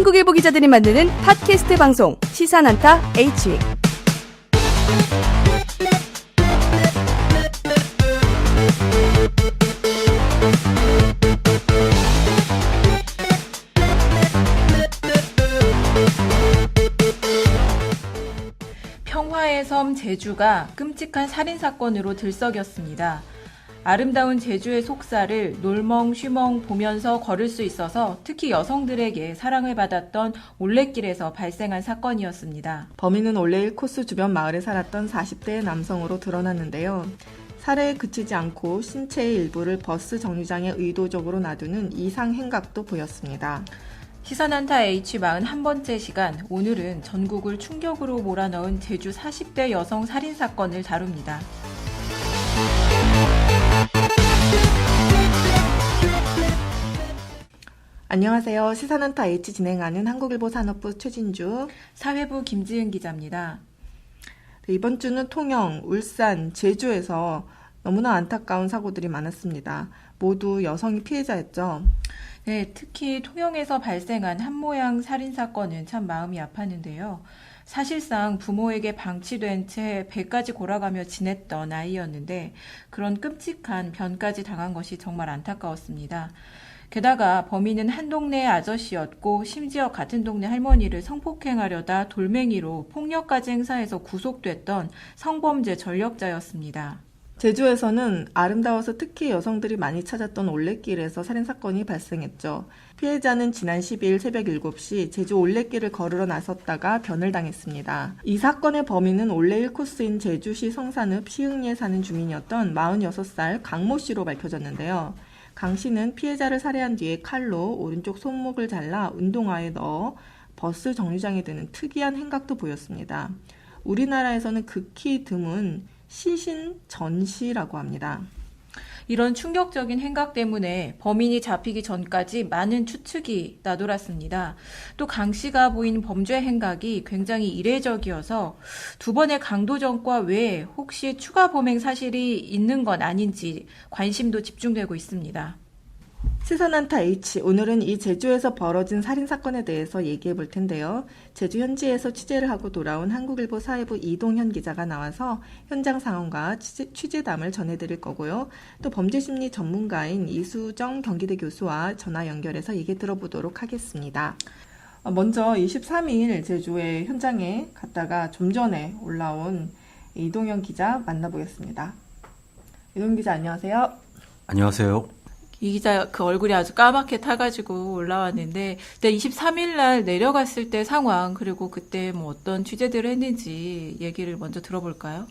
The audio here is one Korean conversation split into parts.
한국일보 기자들이 만드는 팟캐스트 방송 시사난타 H. 평화의 섬 제주가 끔찍한 살인사건으로 들썩였습니다. 아름다운 제주의 속살을 놀멍쉬멍 보면서 걸을 수 있어서 특히 여성들에게 사랑을 받았던 올레길에서 발생한 사건이었습니다. 범인은 올레일 코스 주변 마을에 살았던 40대 남성으로 드러났는데요. 살해에 그치지 않고 신체의 일부를 버스 정류장에 의도적으로 놔두는 이상 행각도 보였습니다. 시사난타 H 41번째 시간, 오늘은 전국을 충격으로 몰아넣은 제주 40대 여성 살인사건을 다룹니다. 안녕하세요. 시사난타 H 진행하는 한국일보 산업부 최진주, 사회부 김지은 기자입니다. 이번 주는 통영, 울산, 제주에서 너무나 안타까운 사고들이 많았습니다. 모두 여성이 피해자였죠. 네, 특히 통영에서 발생한 한모양 살인사건은 참 마음이 아팠는데요. 사실상 부모에게 방치된 채 배까지 골아가며 지냈던 아이였는데 그런 끔찍한 변까지 당한 것이 정말 안타까웠습니다. 게다가 범인은 한 동네의 아저씨였고 심지어 같은 동네 할머니를 성폭행하려다 돌멩이로 폭력까지 행사해서 구속됐던 성범죄 전력자였습니다. 제주에서는 아름다워서 특히 여성들이 많이 찾았던 올레길에서 살인사건이 발생했죠. 피해자는 지난 12일 새벽 7시 제주 올레길을 걸으러 나섰다가 변을 당했습니다. 이 사건의 범인은 올레 1코스인 제주시 성산읍 시흥리에 사는 주민이었던 46살 강모 씨로 밝혀졌는데요. 강 씨는 피해자를 살해한 뒤에 칼로 오른쪽 손목을 잘라 운동화에 넣어 버스 정류장에 드는 특이한 행각도 보였습니다. 우리나라에서는 극히 드문 시신 전시라고 합니다. 이런 충격적인 행각 때문에 범인이 잡히기 전까지 많은 추측이 나돌았습니다. 또 강 씨가 보인 범죄 행각이 굉장히 이례적이어서 두 번의 강도전과 외에 혹시 추가 범행 사실이 있는 건 아닌지 관심도 집중되고 있습니다. 시사난타 H, 오늘은 이 제주에서 벌어진 살인사건에 대해서 얘기해 볼 텐데요. 제주 현지에서 취재를 하고 돌아온 한국일보 사회부 이동현 기자가 나와서 현장 상황과 취재담을 전해드릴 거고요. 또 범죄심리 전문가인 이수정 경기대 교수와 전화 연결해서 얘기 들어보도록 하겠습니다. 먼저 23일 제주의 현장에 갔다가 좀 전에 올라온 이동현 기자 만나보겠습니다. 이동현 기자 안녕하세요. 안녕하세요. 이 기자 그 얼굴이 아주 까맣게 타가지고 올라왔는데 23일 날 내려갔을 때 상황 그리고 그때 뭐 어떤 취재들을 했는지 얘기를 먼저 들어볼까요?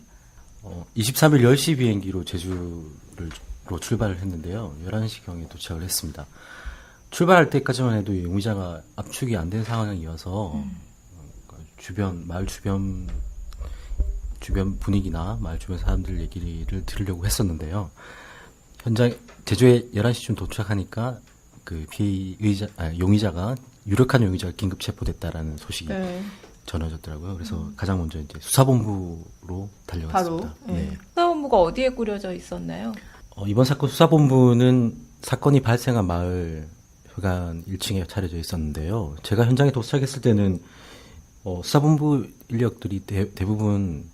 23일 10시 비행기로 제주로 출발을 했는데요. 11시경에 도착을 했습니다. 출발할 때까지만 해도 용의자가 압축이 안 된 상황이어서 마을 주변 분위기나 마을 주변 사람들 얘기를 들으려고 했었는데요. 제주에 11시쯤 도착하니까 용의자가 유력한 용의자가 긴급 체포됐다라는 소식이 전해졌더라고요. 그래서 가장 먼저 이제 수사본부로 달려갔습니다. 바로, 네. 수사본부가 어디에 꾸려져 있었나요? 이번 사건 수사본부는 사건이 발생한 마을 회관 1층에 차려져 있었는데요. 제가 현장에 도착했을 때는 수사본부 인력들이 대부분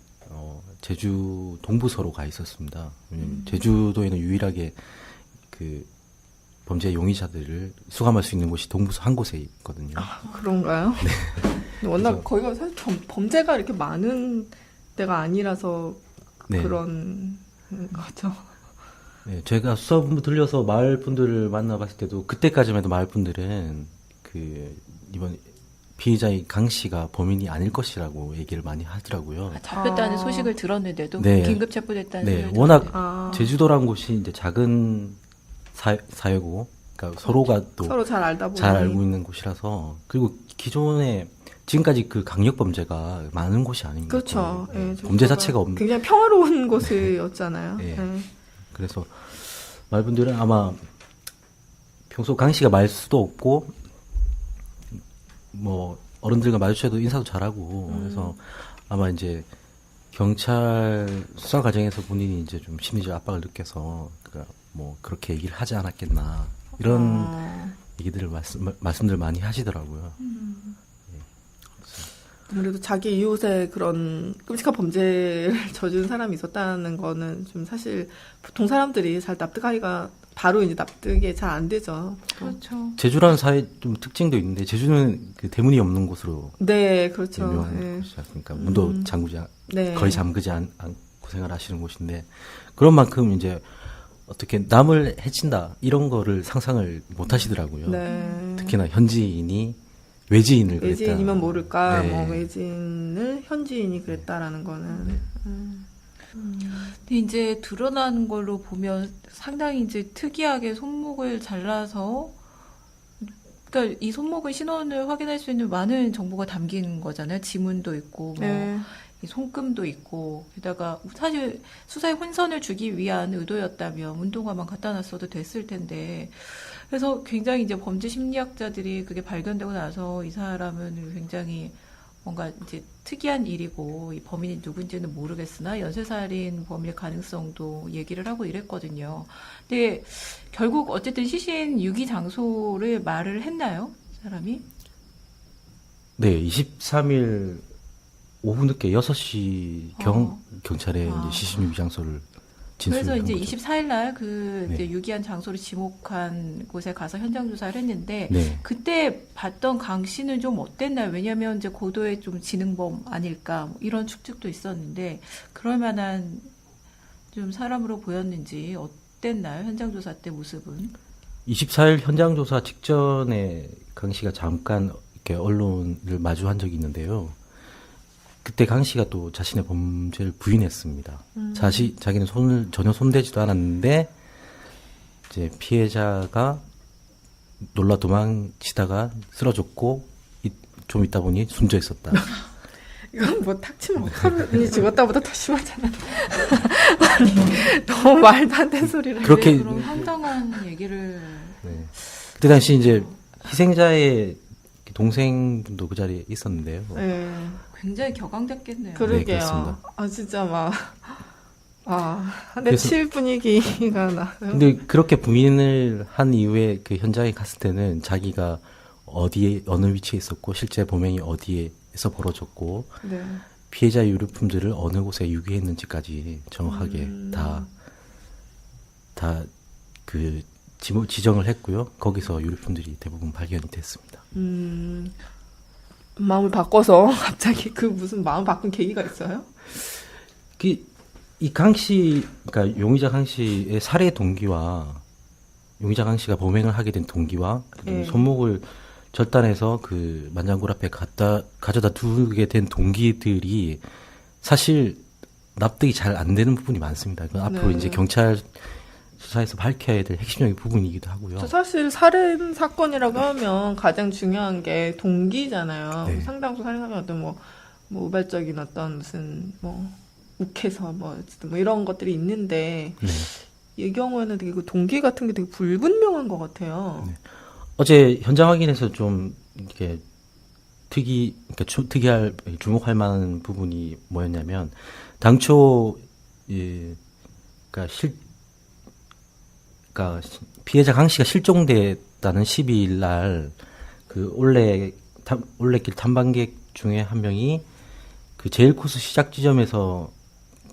제주 동부서로 가 있었습니다. 제주도에는 유일하게 그 범죄 용의자들을 수감할 수 있는 곳이 동부서 한 곳에 있거든요. 아, 그런가요? 네. 워낙 거기가 사실 범죄가 이렇게 많은 데가 아니라서 네. 그런 거죠. 네, 제가 수사본부 들려서 마을 분들을 만나봤을 때도 그때까지만 해도 마을 분들은 이번 피의자의 강 씨가 범인이 아닐 것이라고 얘기를 많이 하더라고요. 잡혔다는 소식을 들었는데도 네. 긴급 체포됐다는 소식을 워낙 들었는데. 제주도란 곳이 이제 작은 사회고, 그러니까 서로가 또 서로 잘 알다 보니 잘 알고 있는 곳이라서, 그리고 기존에 지금까지 그 강력 범죄가 많은 곳이 아닙니다. 그렇죠. 네. 네, 범죄 자체가 없는. 굉장히 평화로운 곳이었잖아요. 네. 네. 그래서 말분들은 아마 평소 강 씨가 말 수도 없고 뭐 어른들과 마주쳐도 인사도 잘하고 그래서 아마 이제 경찰 수사 과정에서 본인이 이제 좀 심리적 압박을 느껴서 그러니까 뭐 그렇게 얘기를 하지 않았겠나 이런 얘기들을 말씀들 많이 하시더라고요. 아무래도 자기 이웃에 그런 끔찍한 범죄를 저지른 사람이 있었다는 거는 좀 사실 보통 사람들이 잘 납득하기가 바로 이제 납득이 잘 안 되죠. 그렇죠. 제주라는 사회 좀 특징도 있는데 제주는 그 대문이 없는 곳으로 네, 그렇죠. 유명한 네. 곳이지 않습니까? 문도 잠그지 네. 거의 잠그지 않고 생활하시는 곳인데 그런 만큼 이제 어떻게 남을 해친다 이런 거를 상상을 못 하시더라고요. 네. 특히나 현지인이 외지인을 그랬다. 외지인이면 모를까, 네. 뭐 외지인을 현지인이 그랬다라는 거는. 근데 이제 드러나는 걸로 보면 상당히 이제 특이하게 손목을 잘라서, 그러니까 이 손목의 신원을 확인할 수 있는 많은 정보가 담긴 거잖아요. 지문도 있고, 뭐, 네. 이 손금도 있고, 게다가 사실 수사에 혼선을 주기 위한 의도였다면 운동화만 갖다 놨어도 됐을 텐데, 그래서 굉장히 이제 범죄 심리학자들이 그게 발견되고 나서 이 사람은 굉장히 뭔가 이제 특이한 일이고 이 범인이 누군지는 모르겠으나 연쇄살인 범일 가능성도 얘기를 하고 이랬거든요. 근데 결국 어쨌든 시신 유기 장소를 말을 했나요? 사람이? 네, 23일 오후 늦게 6시 경찰에 이제 시신 유기 장소를 진술한 그래서 이제 거죠. 24일 날 그 네. 이제 유기한 장소를 지목한 곳에 가서 현장 조사를 했는데 네. 그때 봤던 강 씨는 좀 어땠나요? 왜냐하면 이제 고도의 좀 지능범 아닐까 뭐 이런 추측도 있었는데 그럴 만한 좀 사람으로 보였는지 어땠나요? 현장 조사 때 모습은? 24일 현장 조사 직전에 강 씨가 잠깐 이렇게 언론을 마주한 적이 있는데요. 그때 강 씨가 또 자신의 범죄를 부인했습니다. 자기는 전혀 손대지도 않았는데 이제 피해자가 놀라 도망치다가 쓰러졌고 좀 있다 보니 숨져 있었다. 이건 뭐 탁치면 하루니 죽었다보다 더 심하잖아. 아니, 너무 말도 안 되는 소리를. 그렇게 네, 그런 황당한 얘기를 네. 그때 당시 이제 희생자의 동생분도 그 자리에 있었는데요. 네. 굉장히 격앙됐겠네요. 그러게요. 그렇습니다. 아, 진짜 막, 그래서- 칠 분위기가 나. 근데 그렇게 부인을 한 이후에 그 현장에 갔을 때는 자기가 어디에 어느 위치에 있었고 실제 범행이 어디에서 벌어졌고 네. 피해자 유류품들을 어느 곳에 유기했는지까지 정확하게 다 그 지정을 했고요. 거기서 유류품들이 대부분 발견이 됐습니다. 마음을 바꿔서 갑자기 그 무슨 마음 바꾼 계기가 있어요? 이 강 씨, 그러니까 용의자 강 씨의 살해 동기와 용의자 강 씨가 범행을 하게 된 동기와 그리고 네. 손목을 절단해서 그 만장굴 앞에 가져다 두게 된 동기들이 사실 납득이 잘 안 되는 부분이 많습니다. 그 앞으로 네. 이제 경찰 수사에서 밝혀야 될 핵심적인 부분이기도 하고요. 사실 살인 사건이라고 하면 가장 중요한 게 동기잖아요. 네. 상당수 살인하면 어떤 뭐 우발적인 어떤 무슨 뭐 욱해서 뭐 어쨌든 뭐 이런 것들이 있는데 네. 이 경우에는 되게 그 동기 같은 게 되게 불분명한 것 같아요. 네. 어제 현장 확인에서 좀 이렇게 그러니까 특이할 주목할 만한 부분이 뭐였냐면 당초 그러니까 피해자 강 씨가 실종됐다는 12일 날 그 올레길 탐방객 중에 한 명이 그 제일 코스 시작 지점에서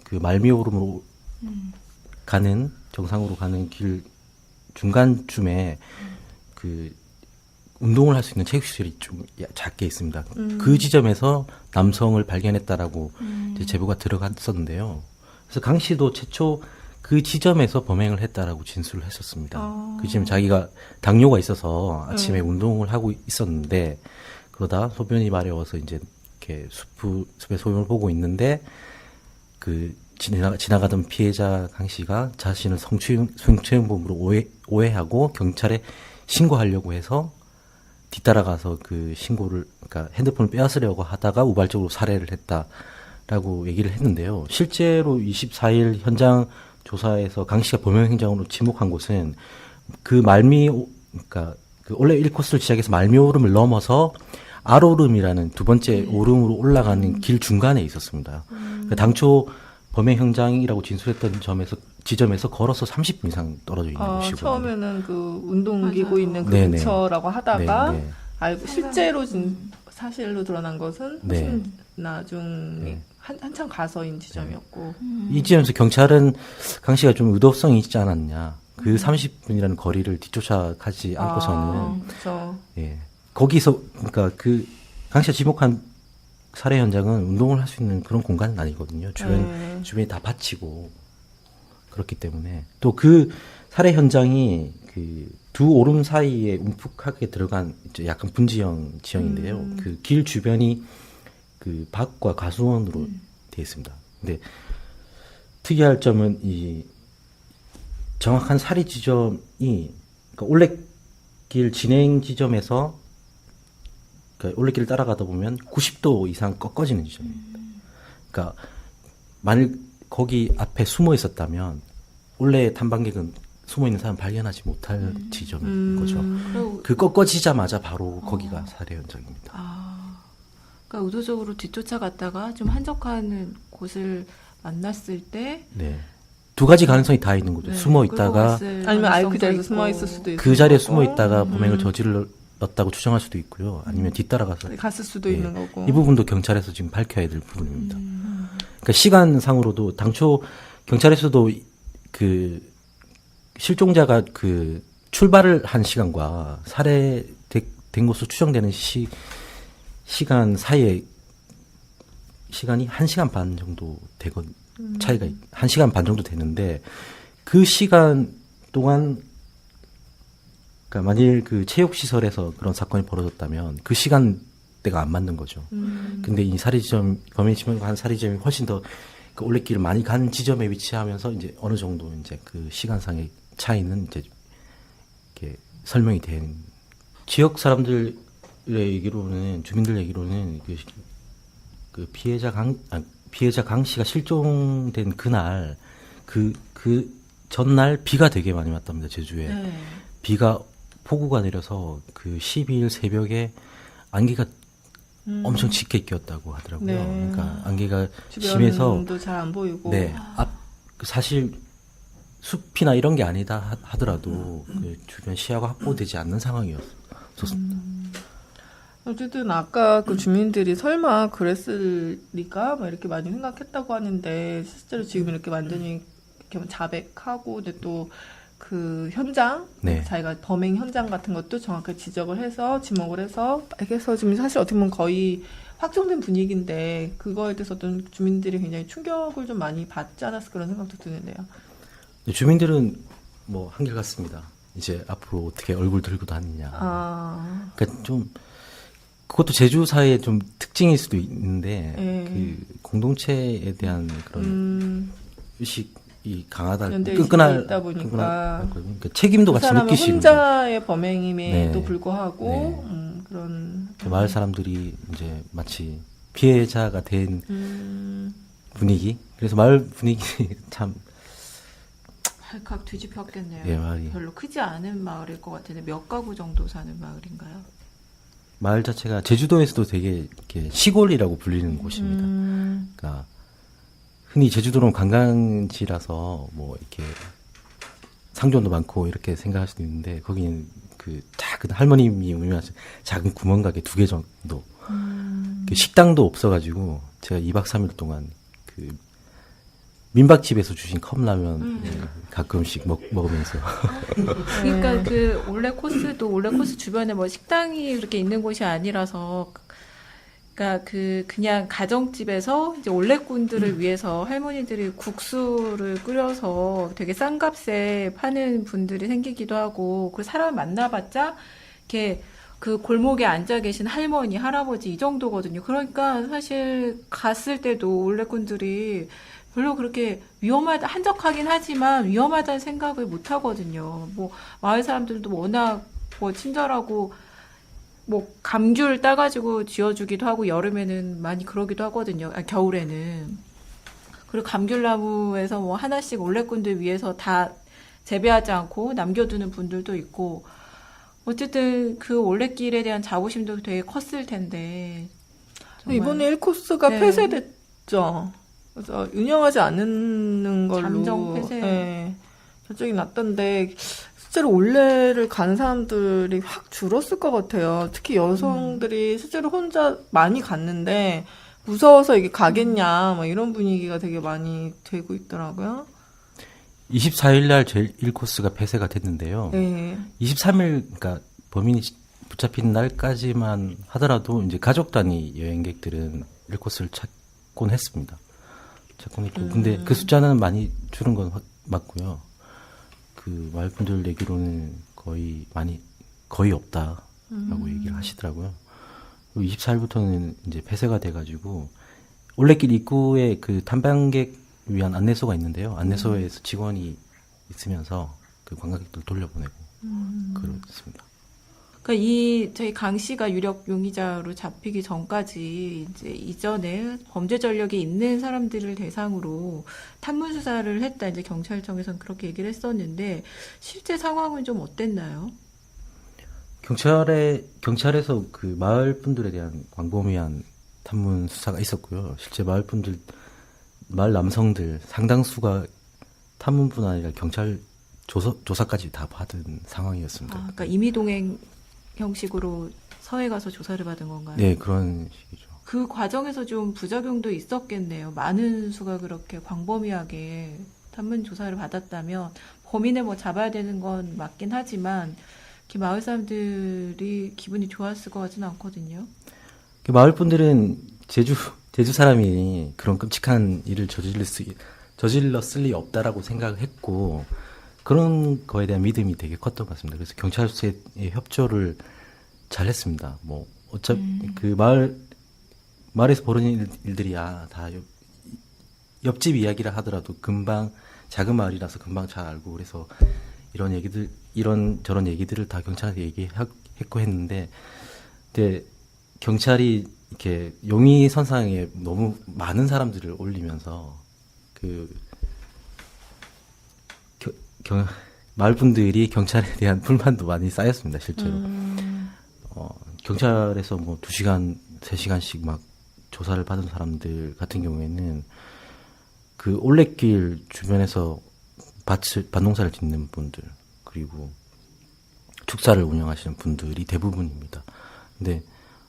그 말미오름으로 가는 정상으로 가는 길 중간쯤에 그 운동을 할 수 있는 체육시설이 좀 작게 있습니다. 그 지점에서 남성을 발견했다라고 이제 제보가 들어갔었는데요. 그래서 강 씨도 최초 그 지점에서 범행을 했다라고 진술을 했었습니다. 그 지점 자기가 당뇨가 있어서 아침에 운동을 하고 있었는데 그러다 소변이 마려워서 이제 이렇게 숲의 소용을 보고 있는데 그 지나가던 피해자 강 씨가 자신을 성추행범으로 오해하고 경찰에 신고하려고 해서 뒤따라가서 그 신고를 그러니까 핸드폰을 빼앗으려고 하다가 우발적으로 살해를 했다라고 얘기를 했는데요. 실제로 24일 현장 조사에서 강 씨가 범행 행장으로 지목한 곳은 그 그러니까 그 원래 1코스를 시작해서 말미오름을 넘어서 아로름이라는 두 번째 오름으로 올라가는 길 중간에 있었습니다. 그 당초 범행 현장이라고 진술했던 점에서 지점에서 걸어서 30분 이상 떨어져 있는 곳이거든요. 처음에는 그 운동기구 맞아요. 있는 그 네네. 근처라고 하다가 네, 네. 알고 실제로 사실로 드러난 것은 네. 훨씬 나중에 네. 한참 가서인 지점이었고. 이 지점에서 경찰은 강 씨가 좀 의도성이 있지 않았냐. 그 30분이라는 거리를 뒤쫓아가지 않고서는 그렇죠. 예. 거기서 그러니까 그 강 씨가 지목한 살해 현장은 운동을 할 수 있는 그런 공간은 아니거든요. 주변이 다 밭이고 그렇기 때문에 또 그 살해 현장이 그 두 오름 사이에 움푹하게 들어간 이제 약간 분지형 지형인데요. 그 길 주변이 그 밭과 가수원으로 되어 있습니다. 근데 특이할 점은 이 정확한 살해 지점이 그러니까 올레길 진행 지점에서 그러니까 올레길을 따라가다 보면 90도 이상 꺾어지는 지점입니다. 그러니까 만일 거기 앞에 숨어 있었다면 원래 탐방객은 숨어 있는 사람 발견하지 못할 지점인 거죠. 그 꺾어지자마자 바로 거기가 살해 현장입니다. 그러니까 의도적으로 뒤쫓아갔다가 좀 한적한 곳을 만났을 때 네. 두 가지 가능성이 다 있는 거죠. 네, 숨어 끌고 있다가 갔을 아니면 아예 그 가능성도 자리에 있고. 숨어 있을 수도 있고. 그 자리에 숨어 있다가 범행을 저질렀다고 추정할 수도 있고요. 아니면 뒤따라가서 갔을 수도 예. 있는 거고. 이 부분도 경찰에서 지금 밝혀야 될 부분입니다. 그러니까 시간상으로도 당초 경찰에서도 그 실종자가 그 출발을 한 시간과 살해된 것으로 추정되는 시간 사이에 시간이 1시간 반 정도 되건 차이가 1시간 반 정도 되는데 그 시간 동안 그러니까 만일 그 체육 시설에서 그런 사건이 벌어졌다면 그 시간대가 안 맞는 거죠. 근데 이 살해지점 범행 지점한 살해지점이 훨씬 더 그 올레길을 많이 간 지점에 위치하면서 이제 어느 정도 이제 그 시간상의 차이는 이제 이렇게 설명이 된 지역 사람들의 얘기로는 주민들 얘기로는 그 피해자 강 씨가 실종된 그날 그 전날 비가 되게 많이 왔답니다. 제주에 비가 폭우가 내려서 그 12일 새벽에 안개가 엄청 짙게 꼈다고 하더라고요. 네. 그러니까 안개가 심해서 주변도 잘 안 보이고. 네, 사실 숲이나 이런 게 아니다 하더라도 그 주변 시야가 확보되지 않는 상황이었습니다. 어쨌든 아까 그 주민들이 설마 그랬을 리가 막 이렇게 많이 생각했다고 하는데 실제로 지금 이렇게 완전히 이렇게 자백하고 근데 또 그 현장 네. 자기가 범행 현장 같은 것도 정확하게 지적을 해서 지목을 해서 이렇게 해서 지금 사실 어떻게 보면 거의 확정된 분위기인데 그거에 대해서 어떤 주민들이 굉장히 충격을 좀 많이 받지 않았을 그런 생각도 드는데요. 주민들은 뭐 한결같습니다. 이제 앞으로 어떻게 얼굴 들고 다니냐. 그러니까 좀 그것도 제주사의 좀 특징일 수도 있는데 그 공동체에 대한 그런 의식이 강하다, 끈끈할 있다 보니까 그러니까 책임도 그 같이 사람은 느끼시고 혼자의 범행임에도 네. 불구하고 네. 그런 그 마을 사람들이 이제 마치 피해자가 된 분위기. 그래서 마을 분위기 참 발칵 뒤집혔겠네요. 예, 마을이. 별로 크지 않은 마을일 것 같은데 몇 가구 정도 사는 마을인가요? 마을 자체가 제주도에서도 되게 이렇게 시골이라고 불리는 곳입니다. 그러니까 흔히 제주도는 관광지라서 뭐 이렇게 상점도 많고 이렇게 생각할 수도 있는데 거기는 그 작은 할머님이 운영하신 작은 구멍가게 2개 정도 그 식당도 없어가지고 제가 2박 3일 동안 그 민박집에서 주신 컵라면 가끔씩 먹으면서 그러니까 그 올레 코스 주변에 뭐 식당이 그렇게 있는 곳이 아니라서 그러니까 그냥 가정집에서 이제 올레꾼들을 위해서 할머니들이 국수를 끓여서 되게 싼 값에 파는 분들이 생기기도 하고 그 사람 만나봤자 이렇게 그 골목에 앉아 계신 할머니, 할아버지 이 정도거든요. 그러니까 사실 갔을 때도 올레꾼들이 별로 그렇게 한적하긴 하지만 위험하다는 생각을 못 하거든요. 뭐 마을 사람들도 워낙 뭐 친절하고 뭐 감귤 따가지고 쥐어주기도 하고 여름에는 많이 그러기도 하거든요. 겨울에는. 그리고 감귤나무에서 뭐 하나씩 올레꾼들 위해서 다 재배하지 않고 남겨두는 분들도 있고 어쨌든 그 올레길에 대한 자부심도 되게 컸을 텐데. 정말. 이번에 1코스가 네. 폐쇄됐죠. 그래서 운영하지 않는 걸로 잠정 폐쇄. 예, 결정이 났던데 실제로 올레를 가는 사람들이 확 줄었을 것 같아요. 특히 여성들이 실제로 혼자 많이 갔는데 무서워서 이게 가겠냐 막 이런 분위기가 되게 많이 되고 있더라고요. 24일 날 제일 1코스가 폐쇄가 됐는데요. 네. 23일, 그러니까 범인이 붙잡힌 날까지만 하더라도 이제 가족 단위 여행객들은 1코스를 찾곤 했습니다. 찾곤 했고. 근데 그 숫자는 많이 줄은 건 맞고요. 그 마을 분들 얘기로는 거의 없다라고 얘기를 하시더라고요. 24일부터는 이제 폐쇄가 돼가지고 올레길 입구에 그 탐방객 위한 안내소가 있는데요. 안내소에서 직원이 있으면서 그 관광객들 돌려보내고 그렇습니다. 그러니까 저희 강 씨가 유력 용의자로 잡히기 전까지 이제 이전에 범죄 전력이 있는 사람들을 대상으로 탐문 수사를 했다. 이제 경찰청에서는 그렇게 얘기를 했었는데 실제 상황은 좀 어땠나요? 경찰에서 그 마을 분들에 대한 광범위한 탐문 수사가 있었고요. 실제 마을 남성들 상당수가 탐문뿐 아니라 경찰 조사까지 다 받은 상황이었습니다. 그러니까 임의동행 형식으로 서해 가서 조사를 받은 건가요? 네, 그런 식이죠. 그 과정에서 좀 부작용도 있었겠네요. 많은 수가 그렇게 광범위하게 탐문 조사를 받았다면 범인을 뭐 잡아야 되는 건 맞긴 하지만 이렇게 마을 사람들이 기분이 좋았을 것 같지는 않거든요. 마을 분들은 제주 사람이 그런 끔찍한 일을 저질렀을 리 없다라고 생각을 했고 그런 거에 대한 믿음이 되게 컸던 것 같습니다. 그래서 경찰서의 협조를 잘 했습니다. 뭐 어차피 그 마을에서 벌어진 일들이야 다 옆집 이야기라 하더라도 금방 작은 마을이라서 금방 잘 알고 그래서 이런 저런 얘기들을 다 경찰한테 얘기했고 했는데 근데 경찰이 이렇게 용의 선상에 너무 많은 사람들을 올리면서 마을 분들이 경찰에 대한 불만도 많이 쌓였습니다, 실제로. 경찰에서 뭐 2시간, 3시간씩 막 조사를 받은 사람들 같은 경우에는 그 올레길 주변에서 밭농사를 짓는 분들, 그리고 축사를 운영하시는 분들이 대부분입니다. 근데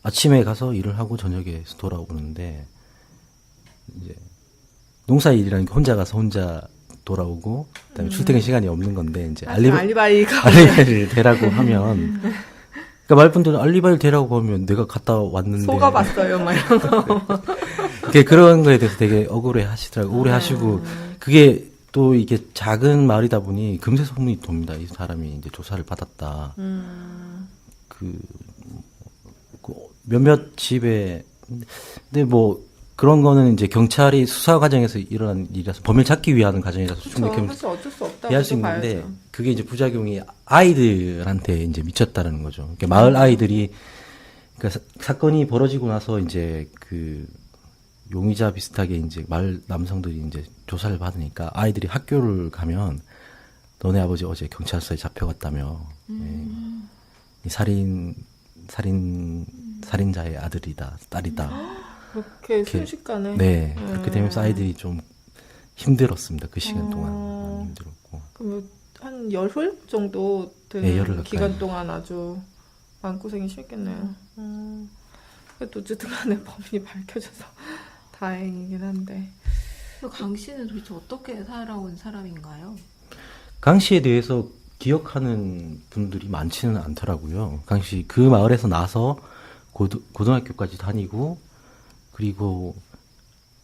아침에 가서 일을 하고 저녁에 돌아오는데 이제 농사일이라는 게 혼자 가서 혼자 돌아오고 그다음에 출퇴근 시간이 없는 건데 이제 알리바이를 대라고 하면 그러니까 말분들은 알리바이를 대라고 하면 내가 갔다 왔는데 속아봤어요, 막 이런 거. 그런 거에 대해서 되게 억울해하시더라고요. 억울해하시고 그게 또 이게 작은 마을이다 보니 금세 소문이 돕니다. 이 사람이 이제 조사를 받았다. 그 몇몇 집에 근데 뭐 그런 거는 이제 경찰이 수사 과정에서 일어난 일이라서 범인을 찾기 위한 과정이라서 충분히 사실 어쩔 수 없다고 이해할 수 있는데 그게 이제 부작용이 아이들한테 이제 미쳤다는 거죠. 그러니까 마을 아이들이 그러니까 사건이 벌어지고 나서 이제 그 용의자 비슷하게 이제 마을 남성들이 이제 조사를 받으니까 아이들이 학교를 가면 너네 아버지 어제 경찰서에 잡혀갔다며 이 살인자의 아들이다 딸이다. 그렇게 순식간에. 네, 그렇게 되면서 아이들이 좀 힘들었습니다. 그 시간 동안 많이 힘들었고. 그럼 한 열흘 정도 네, 열흘 되는 기간 가까이. 동안 아주 마음고생이 심했겠네요. 그래도 어쨌든 간에 범인이 밝혀져서 다행이긴 한데. 강 씨는 도대체 어떻게 살아온 사람인가요? 강 씨에 대해서 기억하는 분들이 많지는 않더라고요. 강 씨 그 마을에서 나서 고등학교까지 다니고 그리고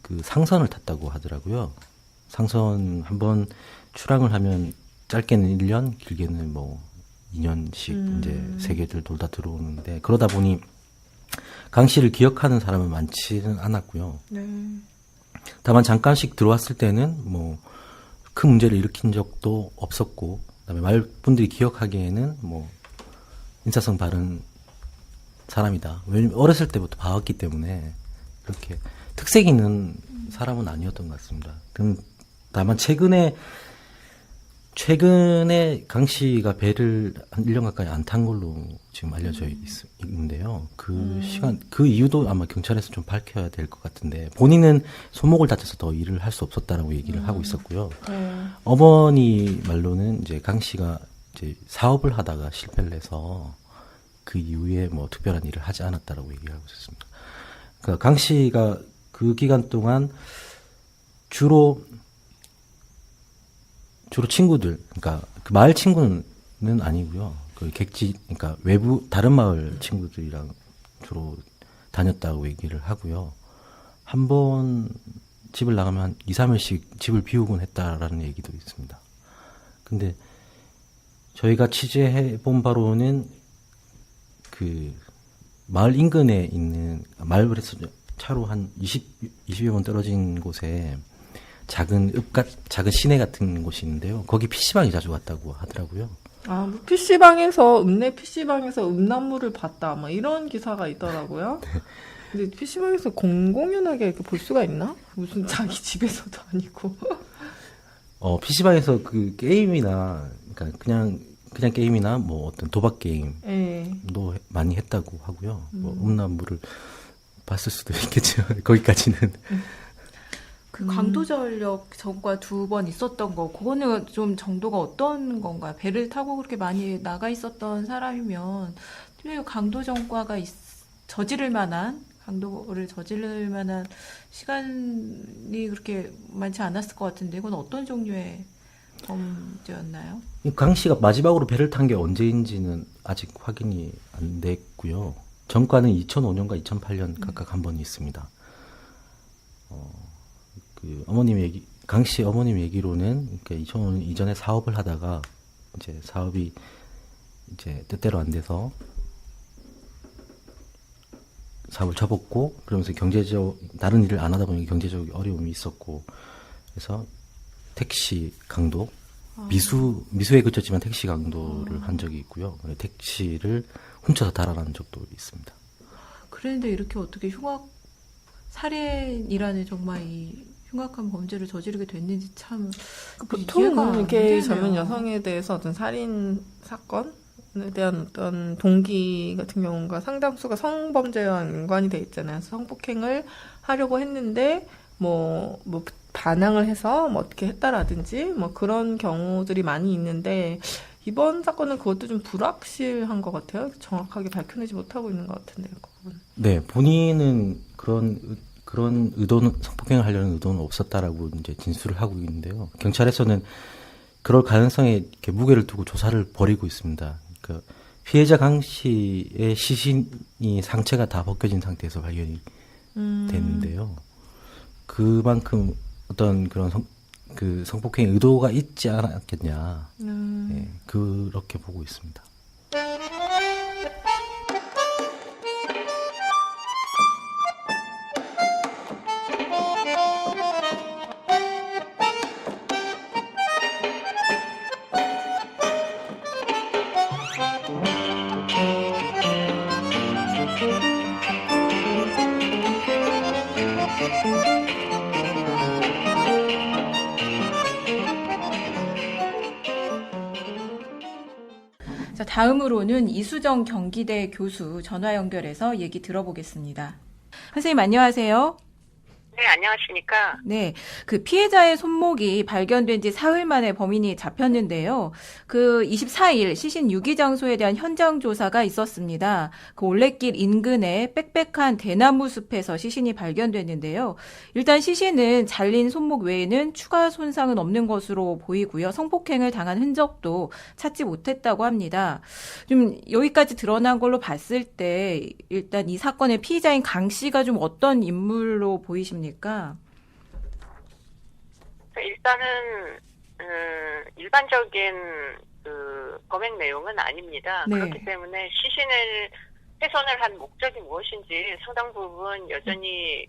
그 상선을 탔다고 하더라고요. 상선 한번 출항을 하면 짧게는 1년, 길게는 뭐 2년씩 이제 세계를 돌다 들어오는데 그러다 보니 강 씨를 기억하는 사람은 많지는 않았고요. 네. 다만 잠깐씩 들어왔을 때는 뭐 큰 문제를 일으킨 적도 없었고 그다음에 마을 분들이 기억하기에는 뭐 인사성 바른 사람이다. 왜냐면 어렸을 때부터 봐왔기 때문에 그렇게 특색 있는 사람은 아니었던 것 같습니다. 다만 최근에 최근에 강 씨가 배를 한 1년 가까이 안 탄 걸로 지금 알려져 있는데요. 그 이유도 아마 경찰에서 좀 밝혀야 될 것 같은데, 본인은 손목을 다쳐서 더 일을 할 수 없었다라고 얘기를 하고 있었고요. 어머니 말로는 이제 강 씨가 이제 사업을 하다가 실패를 해서 그 이후에 뭐 특별한 일을 하지 않았다라고 얘기를 하고 있었습니다. 그러니까 강 씨가 그 기간 동안 주로 친구들, 그러니까 그 마을 친구는 아니고요. 그 객지, 그러니까 외부 다른 마을 친구들이랑 주로 다녔다고 얘기를 하고요. 한 번 집을 나가면 한 2, 3일씩 집을 비우곤 했다라는 얘기도 있습니다. 근데 저희가 취재해 본 바로는 그 마을 인근에 있는, 마을에서 차로 한 20여 번 떨어진 곳에 작은 시내 같은 곳이 있는데요. 거기 PC방이 자주 갔다고 하더라고요. 아, 뭐 PC방에서, 읍내 PC방에서 음란물을 봤다, 뭐 이런 기사가 있더라고요. 네. 근데 PC방에서 공공연하게 이렇게 볼 수가 있나? 무슨 자기 집에서도 아니고. PC방에서 그 게임이나, 그러니까 그냥 게임이나 뭐 어떤 도박 게임도 예. 많이 했다고 하고요. 뭐 음란물을 봤을 수도 있겠죠. 거기까지는. 그 강도전력 전과 2번 있었던 거, 그거는 좀 정도가 어떤 건가요? 배를 타고 그렇게 많이 나가 있었던 사람이면 강도전과가 강도를 저지를 만한 시간이 그렇게 많지 않았을 것 같은데, 이건 어떤 종류의 범죄였나요? 강 씨가 마지막으로 배를 탄 게 언제인지는 아직 확인이 안 됐고요. 전과는 2005년과 2008년 각각 한 번 있습니다. 강 씨 어머님 얘기로는, 그러니까 2005년 이전에 사업을 하다가 이제 사업이 이제 뜻대로 안 돼서 사업을 접었고, 그러면서 다른 일을 안 하다 보니 경제적 어려움이 있었고, 그래서 택시 강도, 미수에 그쳤지만 택시 강도를 한 적이 있고요. 택시를 훔쳐서 달아난 적도 있습니다. 그런데 이렇게 어떻게 살인이라는 정말 이 흉악한 범죄를 저지르게 됐는지 참 보통은 이해가 안 이렇게 되네요. 젊은 여성에 대해서 어떤 살인 사건에 대한 어떤 동기 같은 경우가 상당수가 성범죄와 연관이 돼 있잖아요. 성폭행을 하려고 했는데 뭐 반항을 해서 뭐 어떻게 했다라든지 뭐 그런 경우들이 많이 있는데, 이번 사건은 그것도 좀 불확실한 것 같아요. 정확하게 밝혀내지 못하고 있는 것 같은데요, 그 부분. 네, 본인은 그런 성폭행을 하려는 의도는 없었다라고 이제 진술을 하고 있는데요. 경찰에서는 그럴 가능성에 이렇게 무게를 두고 조사를 벌이고 있습니다. 그러니까 피해자 강 씨의 시신이 상체가 다 벗겨진 상태에서 발견이 됐는데요. 그만큼 어떤 그런 성폭행 의도가 있지 않았겠냐. 네, 그렇게 보고 있습니다. 자, 다음으로는 이수정 경기대 교수 전화 연결해서 얘기 들어보겠습니다. 선생님 안녕하세요. 네, 안녕하십니까. 네, 그 피해자의 손목이 발견된 지 사흘 만에 범인이 잡혔는데요. 그 24일 시신 유기 장소에 대한 현장 조사가 있었습니다. 그 올레길 인근의 빽빽한 대나무 숲에서 시신이 발견됐는데요. 일단 시신은 잘린 손목 외에는 추가 손상은 없는 것으로 보이고요. 성폭행을 당한 흔적도 찾지 못했다고 합니다. 좀 여기까지 드러난 걸로 봤을 때 일단 이 사건의 피의자인 강 씨가 좀 어떤 인물로 보이십니까? 일단은 일반적인 범행 내용은 아닙니다. 네. 그렇기 때문에 시신을 훼손을 한 목적이 무엇인지 상당 부분 여전히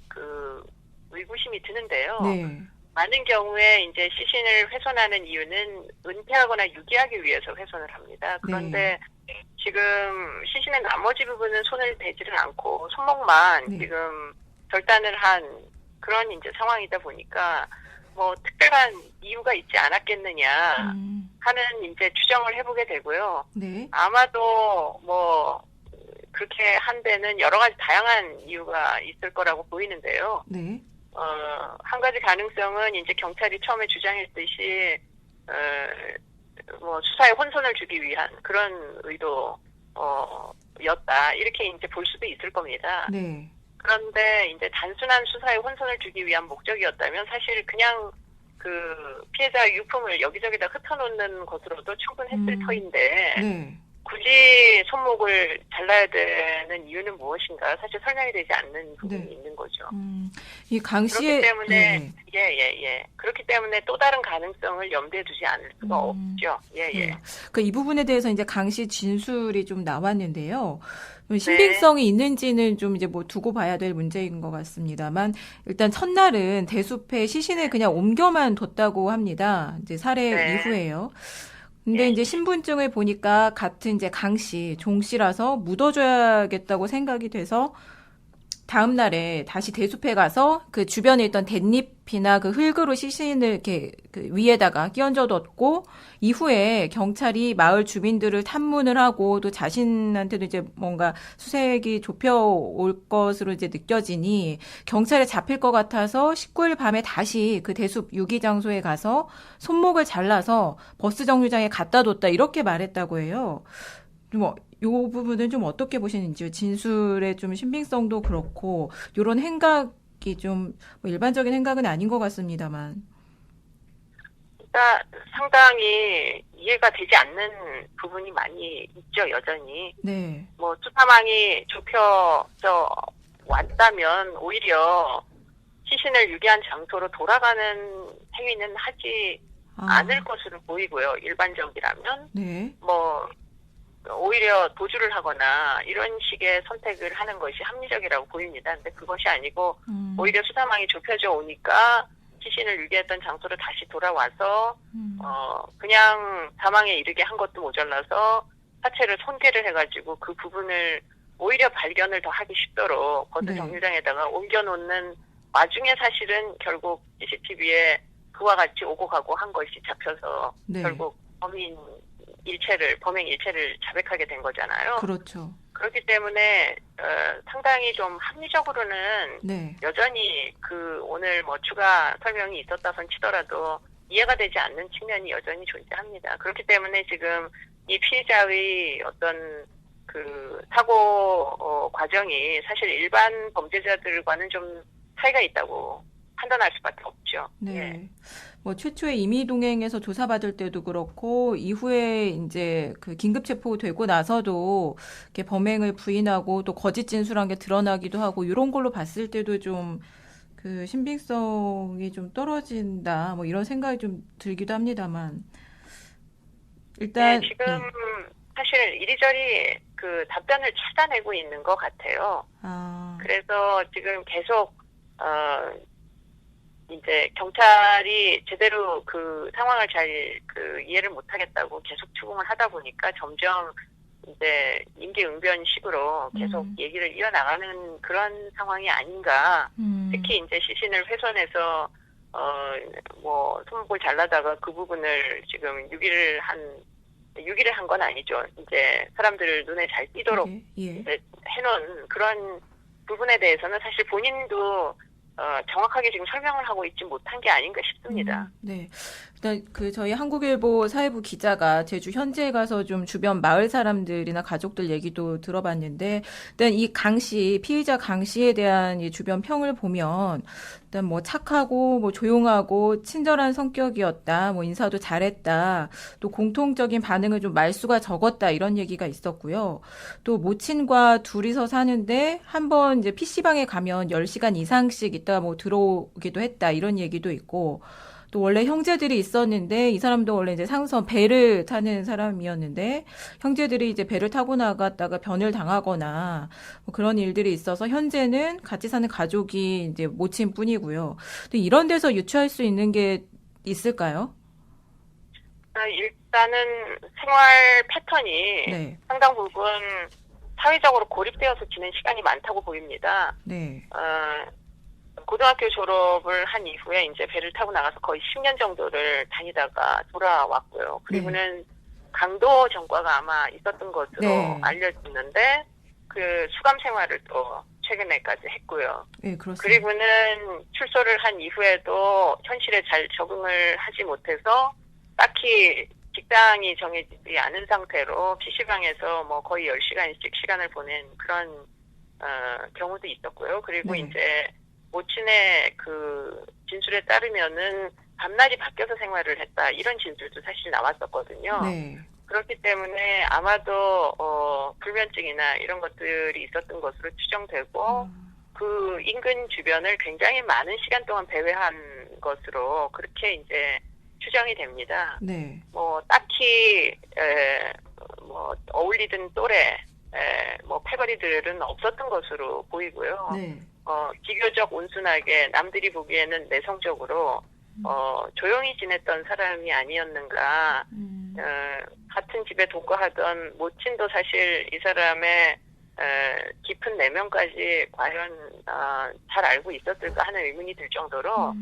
의구심이 드는데요. 네. 많은 경우에 이제 시신을 훼손하는 이유는 은폐하거나 유기하기 위해서 훼손을 합니다. 그런데 지금 시신의 나머지 부분은 손을 대지를 않고 손목만 네. 지금 절단을 한 그런 이제 상황이다 보니까 뭐 특별한 이유가 있지 않았겠느냐 음, 하는 이제 추정을 해보게 되고요. 네. 아마도 뭐 그렇게 한 데는 여러 가지 다양한 이유가 있을 거라고 보이는데요. 네. 한 가지 가능성은 이제 경찰이 처음에 주장했듯이 뭐 수사에 혼선을 주기 위한 그런 의도였다 이렇게 이제 볼 수도 있을 겁니다. 네. 그런데 이제 단순한 수사에 혼선을 주기 위한 목적이었다면 사실 그냥 그 피해자 유품을 여기저기다 흩어놓는 것으로도 충분했을 터인데 네. 굳이 손목을 잘라야 되는 이유는 무엇인가 사실 설명이 되지 않는 부분이 네. 있는 거죠. 이 강 씨의 그렇기 때문에 네. 예. 그렇기 때문에 또 다른 가능성을 염두에 두지 않을 수가 없죠. 예. 네. 이 부분에 대해서 이제 강 씨 진술이 좀 나왔는데요. 신빙성이 있는지는 좀 이제 뭐 두고 봐야 될 문제인 것 같습니다만 일단 첫날은 대숲에 시신을 그냥 옮겨만 뒀다고 합니다. 이제 살해 네. 이후에요. 근데 예. 이제 신분증을 보니까 같은 이제 강 씨, 종 씨라서 묻어줘야겠다고 생각이 돼서 다음 날에 다시 대숲에 가서 그 주변에 있던 댄잎이나 그 흙으로 시신을 이렇게 그 위에다가 끼얹어뒀고 이후에 경찰이 마을 주민들을 탐문을 하고 또 자신한테도 이제 뭔가 수색이 좁혀올 것으로 이제 느껴지니 경찰에 잡힐 것 같아서 19일 밤에 다시 그 대숲 유기 장소에 가서 손목을 잘라서 버스 정류장에 갖다 뒀다 이렇게 말했다고 해요. 뭐, 요 부분은 좀 어떻게 보시는지요? 진술의 좀 신빙성도 그렇고, 요런 행각이 좀, 뭐 일반적인 행각은 아닌 것 같습니다만. 그러니까 상당히 이해가 되지 않는 부분이 많이 있죠, 여전히. 네. 뭐 수사망이 좁혀져 왔다면 오히려 시신을 유기한 장소로 돌아가는 행위는 하지 않을 것으로 보이고요. 일반적이라면 네. 뭐 오히려 도주를 하거나 이런 식의 선택을 하는 것이 합리적이라고 보입니다. 근데 그것이 아니고 오히려 수사망이 좁혀져 오니까 시신을 유기했던 장소로 다시 돌아와서 그냥 사망에 이르게 한 것도 모자라서 사체를 손괴를 해가지고 그 부분을 오히려 발견을 더 하기 쉽도록 버스 네. 정류장에다가 옮겨놓는 와중에 사실은 결국 CCTV에 그와 같이 오고 가고 한 것이 잡혀서 네. 결국 범행 일체를 자백하게 된 거잖아요. 그렇죠. 그렇기 때문에 상당히 좀 합리적으로는 네. 여전히 그 오늘 뭐 추가 설명이 있었다선 치더라도 이해가 되지 않는 측면이 여전히 존재합니다. 그렇기 때문에 지금 이 피해자의 어떤 그 사고 과정이 사실 일반 범죄자들과는 좀 차이가 있다고 판단할 수밖에 없죠. 네. 예. 뭐 최초에 임의동행에서 조사받을 때도 그렇고 이후에 이제 그 긴급 체포되고 나서도 이렇게 범행을 부인하고 또 거짓 진술한 게 드러나기도 하고 이런 걸로 봤을 때도 좀 그 신빙성이 좀 떨어진다 뭐 이런 생각이 좀 들기도 합니다만 일단 네, 지금 사실 이리저리 그 답변을 찾아내고 있는 것 같아요. 그래서 지금 계속 이제 경찰이 제대로 그 상황을 잘 그 이해를 못하겠다고 계속 추궁을 하다 보니까 점점 이제 임기응변식으로 계속 얘기를 이어나가는 그런 상황이 아닌가. 특히 이제 시신을 훼손해서 뭐 손목을 잘라다가 그 부분을 지금 유기를 한 건 아니죠. 이제 사람들 눈에 잘 띄도록 예. 이제 해놓은 그런 부분에 대해서는 사실 본인도 정확하게 지금 설명을 하고 있지 못한 게 아닌가 싶습니다. 네. 일단 그 저희 한국일보 사회부 기자가 제주 현지에 가서 좀 주변 마을 사람들이나 가족들 얘기도 들어봤는데 일단 이 강 씨, 피의자 강 씨에 대한 이 주변 평을 보면 일단 뭐 착하고 뭐 조용하고 친절한 성격이었다. 뭐 인사도 잘했다. 또 공통적인 반응은 좀 말수가 적었다. 이런 얘기가 있었고요. 또 모친과 둘이서 사는데 한번 이제 PC방에 가면 10시간 이상씩 있다 뭐 들어오기도 했다. 이런 얘기도 있고 또 원래 형제들이 있었는데 이 사람도 원래 이제 상선 배를 타는 사람이었는데 형제들이 이제 배를 타고 나갔다가 변을 당하거나 뭐 그런 일들이 있어서 현재는 같이 사는 가족이 이제 모친뿐이고요. 근데 이런 데서 유추할 수 있는 게 있을까요? 일단은 생활 패턴이 네. 상당 부분 사회적으로 고립되어서 지낸 시간이 많다고 보입니다. 네. 고등학교 졸업을 한 이후에 이제 배를 타고 나가서 거의 10년 정도를 다니다가 돌아왔고요. 그리고는 강도 전과가 아마 있었던 것으로 네. 알려졌는데 그 수감 생활을 또 최근에까지 했고요. 네, 그렇습니다. 그리고는 출소를 한 이후에도 현실에 잘 적응을 하지 못해서 딱히 직장이 정해지지 않은 상태로 PC방에서 뭐 거의 10시간씩 시간을 보낸 그런 경우도 있었고요. 그리고 네. 이제 모친의 그 진술에 따르면은 밤낮이 바뀌어서 생활을 했다 이런 진술도 사실 나왔었거든요. 네. 그렇기 때문에 아마도 불면증이나 이런 것들이 있었던 것으로 추정되고 그 인근 주변을 굉장히 많은 시간 동안 배회한 것으로 그렇게 이제 추정이 됩니다. 네. 뭐 딱히 뭐 어울리던 또래 뭐 패거리들은 없었던 것으로 보이고요. 네. 비교적 온순하게 남들이 보기에는 내성적으로 조용히 지냈던 사람이 아니었는가. 같은 집에 동거하던 모친도 사실 이 사람의 깊은 내면까지 과연 잘 알고 있었을까 하는 의문이 들 정도로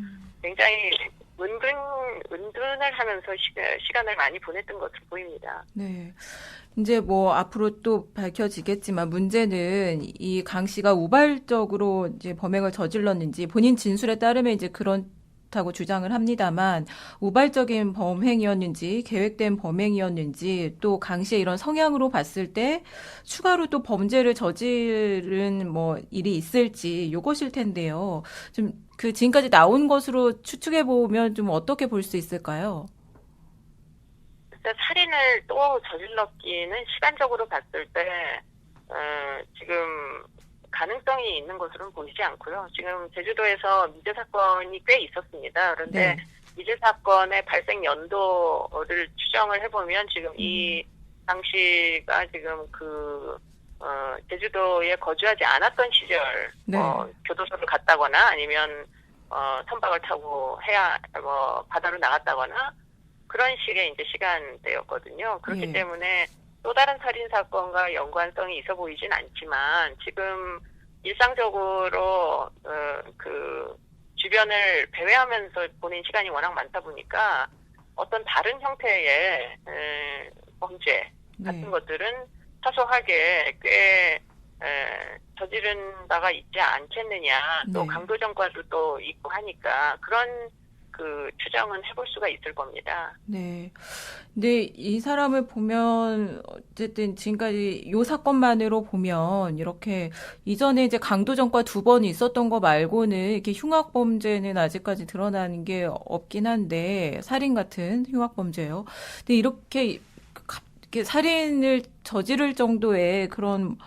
굉장히 은둔을 하면서 시간을 많이 보냈던 것으로 보입니다. 네. 이제 뭐 앞으로 또 밝혀지겠지만 문제는 이 강 씨가 우발적으로 이제 범행을 저질렀는지 본인 진술에 따르면 이제 그렇다고 주장을 합니다만 우발적인 범행이었는지 계획된 범행이었는지 또 강 씨의 이런 성향으로 봤을 때 추가로 또 범죄를 저지른 뭐 일이 있을지 이것일 텐데요. 좀 그 지금까지 나온 것으로 추측해 보면 좀 어떻게 볼 수 있을까요? 살인을 또 저질렀기는 시간적으로 봤을 때 지금 가능성이 있는 것으로는 보이지 않고요. 지금 제주도에서 미제 사건이 꽤 있었습니다. 그런데 네. 미제 사건의 발생 연도를 추정을 해보면 지금 이 당시가 지금 제주도에 거주하지 않았던 시절, 네. 교도소를 갔다거나 아니면 선박을 타고 바다로 나갔다거나 그런 식의 이제 시간대였거든요. 그렇기 예. 때문에 또 다른 살인 사건과 연관성이 있어 보이진 않지만 지금 일상적으로 그 주변을 배회하면서 보낸 시간이 워낙 많다 보니까 어떤 다른 형태의 범죄 같은 네. 것들은 사소하게 꽤 저지른 바가 있지 않겠느냐. 또 네. 강도 전과도 또 있고 하니까 그런 그 추정은 해볼 수가 있을 겁니다. 네. 근데 이 사람을 보면 어쨌든 지금까지 요 사건만으로 보면 이렇게 이전에 이제 강도 전과 2번 있었던 거 말고는 이렇게 흉악 범죄는 아직까지 드러나는 게 없긴 한데 살인 같은 흉악 범죄요. 근데 이렇게 살인을 저지를 정도의 그런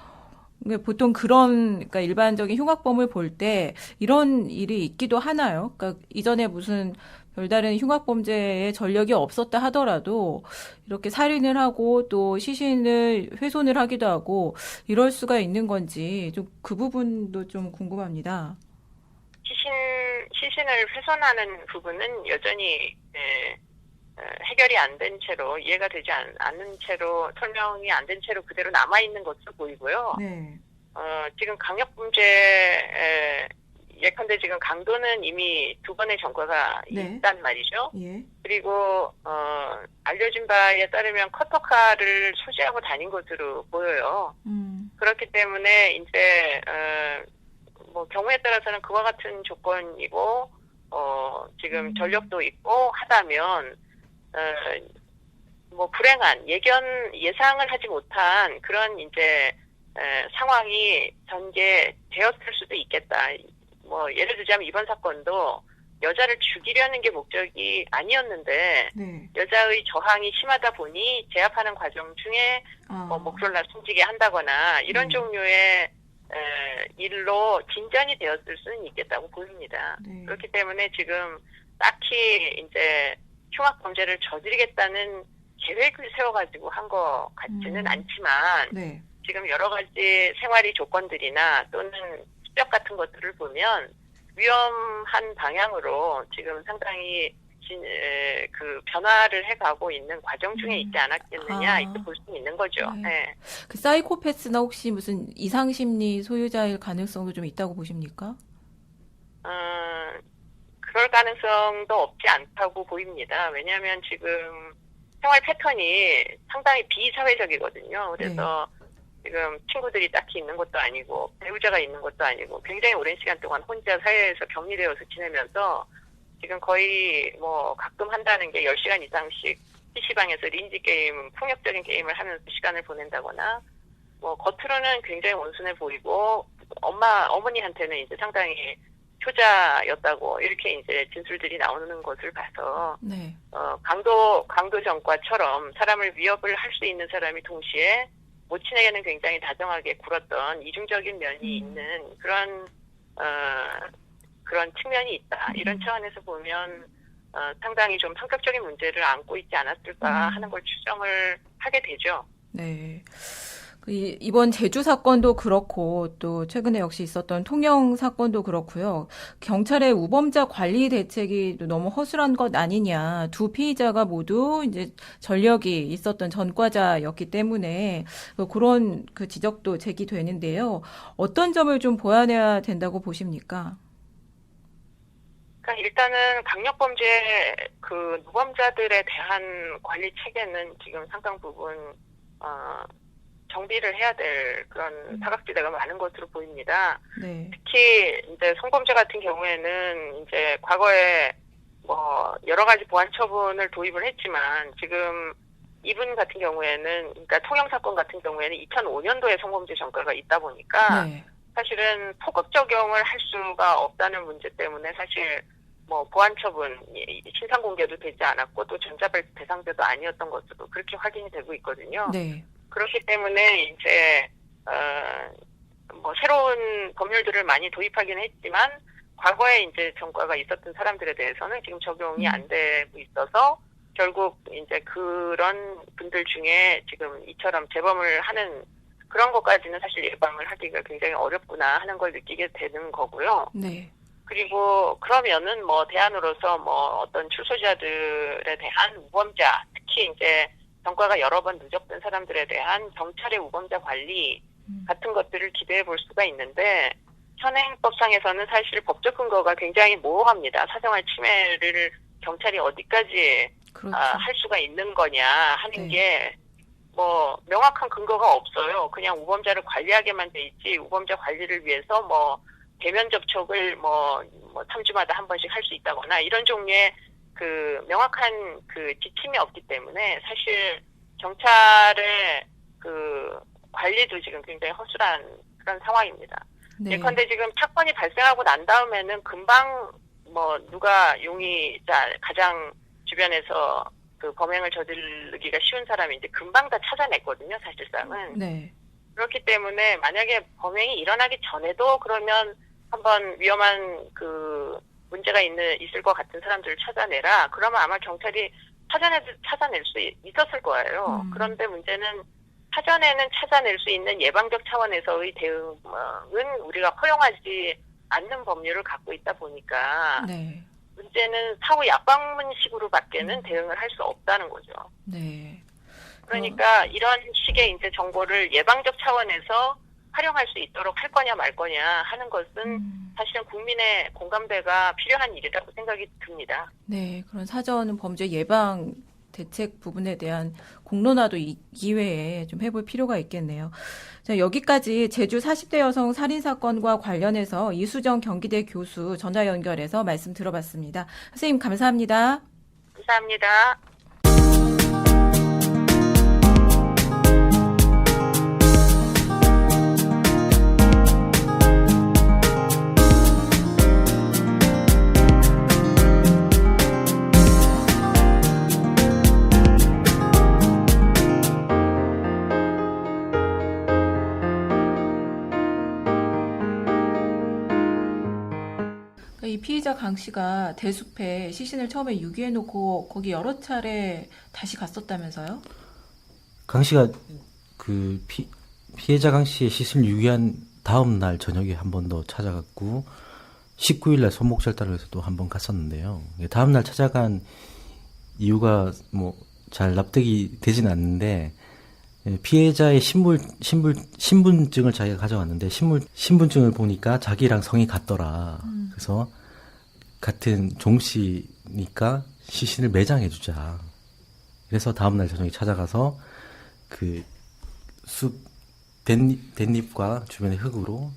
보통 그러니까 일반적인 흉악범을 볼 때 이런 일이 있기도 하나요? 그러니까 이전에 무슨 별다른 흉악범죄의 전력이 없었다 하더라도 이렇게 살인을 하고 또 시신을 훼손을 하기도 하고 이럴 수가 있는 건지 좀 그 부분도 좀 궁금합니다. 시신을 훼손하는 부분은 여전히 해결이 안 된 채로 이해가 되지 않는 채로 설명이 안 된 채로 그대로 남아 있는 것으로 보이고요. 네. 지금 강력범죄 예컨대 지금 강도는 이미 2번의 전과가 네. 있단 말이죠. 예. 그리고 알려진 바에 따르면 커터칼을 소지하고 다닌 것으로 보여요. 그렇기 때문에 이제 뭐 경우에 따라서는 그와 같은 조건이고 지금 전력도 있고 하다면 뭐 불행한 예상을 하지 못한 그런 이제 상황이 전개되었을 수도 있겠다. 뭐 예를 들자면 이번 사건도 여자를 죽이려는 게 목적이 아니었는데 네. 여자의 저항이 심하다 보니 제압하는 과정 중에 뭐 목졸라 숨지게 한다거나 이런 종류의 일로 진전이 되었을 수는 있겠다고 보입니다. 네. 그렇기 때문에 지금 딱히 이제 흉악 범죄를 저지르겠다는 계획을 세워가지고 한 것 같지는 않지만 네. 지금 여러 가지 생활의 조건들이나 또는 습격 같은 것들을 보면 위험한 방향으로 지금 상당히 그 변화를 해가고 있는 과정 중에 있지 않았겠느냐 이렇게 볼 수 있는 거죠. 네. 네. 그 사이코패스나 혹시 무슨 이상심리 소유자일 가능성도 좀 있다고 보십니까? 그럴 가능성도 없지 않다고 보입니다. 왜냐하면 지금 생활 패턴이 상당히 비사회적이거든요. 그래서 지금 친구들이 딱히 있는 것도 아니고 배우자가 있는 것도 아니고 굉장히 오랜 시간 동안 혼자 사회에서 격리되어서 지내면서 지금 거의 뭐 가끔 한다는 게 10시간 이상씩 PC방에서 린지 게임, 폭력적인 게임을 하면서 시간을 보낸다거나 뭐 겉으로는 굉장히 온순해 보이고 어머니한테는 이제 상당히 효자였다고 이렇게 이제 진술들이 나오는 것을 봐서 네. 강도 전과처럼 사람을 위협을 할 수 있는 사람이 동시에 모친에게는 굉장히 다정하게 굴었던 이중적인 면이 있는 그런 측면이 있다. 이런 차원에서 보면 상당히 좀 성격적인 문제를 안고 있지 않았을까 하는 걸 추정을 하게 되죠. 네. 이번 제주 사건도 그렇고 또 최근에 역시 있었던 통영 사건도 그렇고요. 경찰의 우범자 관리 대책이 너무 허술한 것 아니냐. 두 피의자가 모두 이제 전력이 있었던 전과자였기 때문에 그런 그 지적도 제기되는데요. 어떤 점을 좀 보완해야 된다고 보십니까? 그러니까 일단은 강력범죄 그 무범자들에 대한 관리 체계는 지금 상당 부분 정비를 해야 될 그런 사각지대가 많은 것으로 보입니다. 네. 특히 이제 성범죄 같은 경우에는 이제 과거에 뭐 여러 가지 보완 처분을 도입을 했지만 지금 이분 같은 경우에는 그러니까 통영 사건 같은 경우에는 2005년도에 성범죄 전과가 있다 보니까 네. 사실은 포급 적용을 할 수가 없다는 문제 때문에 사실 뭐 보완 처분 신상 공개도 되지 않았고 또 전자발표 대상자도 아니었던 것으로 그렇게 확인이 되고 있거든요. 네. 그렇기 때문에 이제 뭐 새로운 법률들을 많이 도입하긴 했지만 과거에 이제 전과가 있었던 사람들에 대해서는 지금 적용이 안 되고 있어서 결국 이제 그런 분들 중에 지금 이처럼 재범을 하는 그런 것까지는 사실 예방을 하기가 굉장히 어렵구나 하는 걸 느끼게 되는 거고요. 네. 그리고 그러면은 뭐 대안으로서 뭐 어떤 출소자들에 대한 우범자, 특히 이제 전과가 여러 번 누적된 사람들에 대한 경찰의 우범자 관리 같은 것들을 기대해 볼 수가 있는데 현행법상에서는 사실 법적 근거가 굉장히 모호합니다. 사생활 침해를 경찰이 어디까지 그렇죠. 할 수가 있는 거냐 하는 게 뭐 명확한 근거가 없어요. 그냥 우범자를 관리하게만 돼 있지 우범자 관리를 위해서 뭐 대면 접촉을 뭐 3주마다 한 번씩 할 수 있다거나 이런 종류의 그 명확한 그 지침이 없기 때문에 사실 경찰의 그 관리도 지금 굉장히 허술한 그런 상황입니다. 네. 예컨대 지금 사건이 발생하고 난 다음에는 금방 뭐 누가 용의자 가장 주변에서 그 범행을 저지르기가 쉬운 사람이 이제 금방 다 찾아냈거든요, 사실상은. 네. 그렇기 때문에 만약에 범행이 일어나기 전에도 그러면 한번 위험한 그 문제가 있을 것 같은 사람들을 찾아내라. 그러면 아마 경찰이 찾아낼 수 있었을 거예요. 그런데 문제는 사전에는 찾아낼 수 있는 예방적 차원에서의 대응은 우리가 허용하지 않는 법률을 갖고 있다 보니까 네. 문제는 사후 약방문식으로밖에는 대응을 할 수 없다는 거죠. 네. 그러니까 이런 식의 이제 정보를 예방적 차원에서 활용할 수 있도록 할 거냐 말 거냐 하는 것은 사실은 국민의 공감대가 필요한 일이라고 생각이 듭니다. 네, 그런 사전 범죄 예방 대책 부분에 대한 공론화도 이 기회에 좀 해볼 필요가 있겠네요. 자, 여기까지 제주 40대 여성 살인사건과 관련해서 이수정 경기대 교수 전화 연결해서 말씀 들어봤습니다. 선생님 감사합니다. 감사합니다. 이 피의자 강 씨가 대숲에 시신을 처음에 유기해놓고 거기 여러 차례 다시 갔었다면서요? 강 씨가 그 피해자 강 씨의 시신을 유기한 다음 날 저녁에 한 번 더 찾아갔고 19일 날 손목절단을 해서 또 한 번 갔었는데요. 다음 날 찾아간 이유가 뭐 잘 납득이 되진 않는데 피해자의 신분증을 자기가 가져왔는데 신분증을 보니까 자기랑 성이 같더라. 그래서 같은 종씨니까 시신을 매장해주자. 그래서 다음날 저녁에 찾아가서 그 숲 댄잎과 주변의 흙으로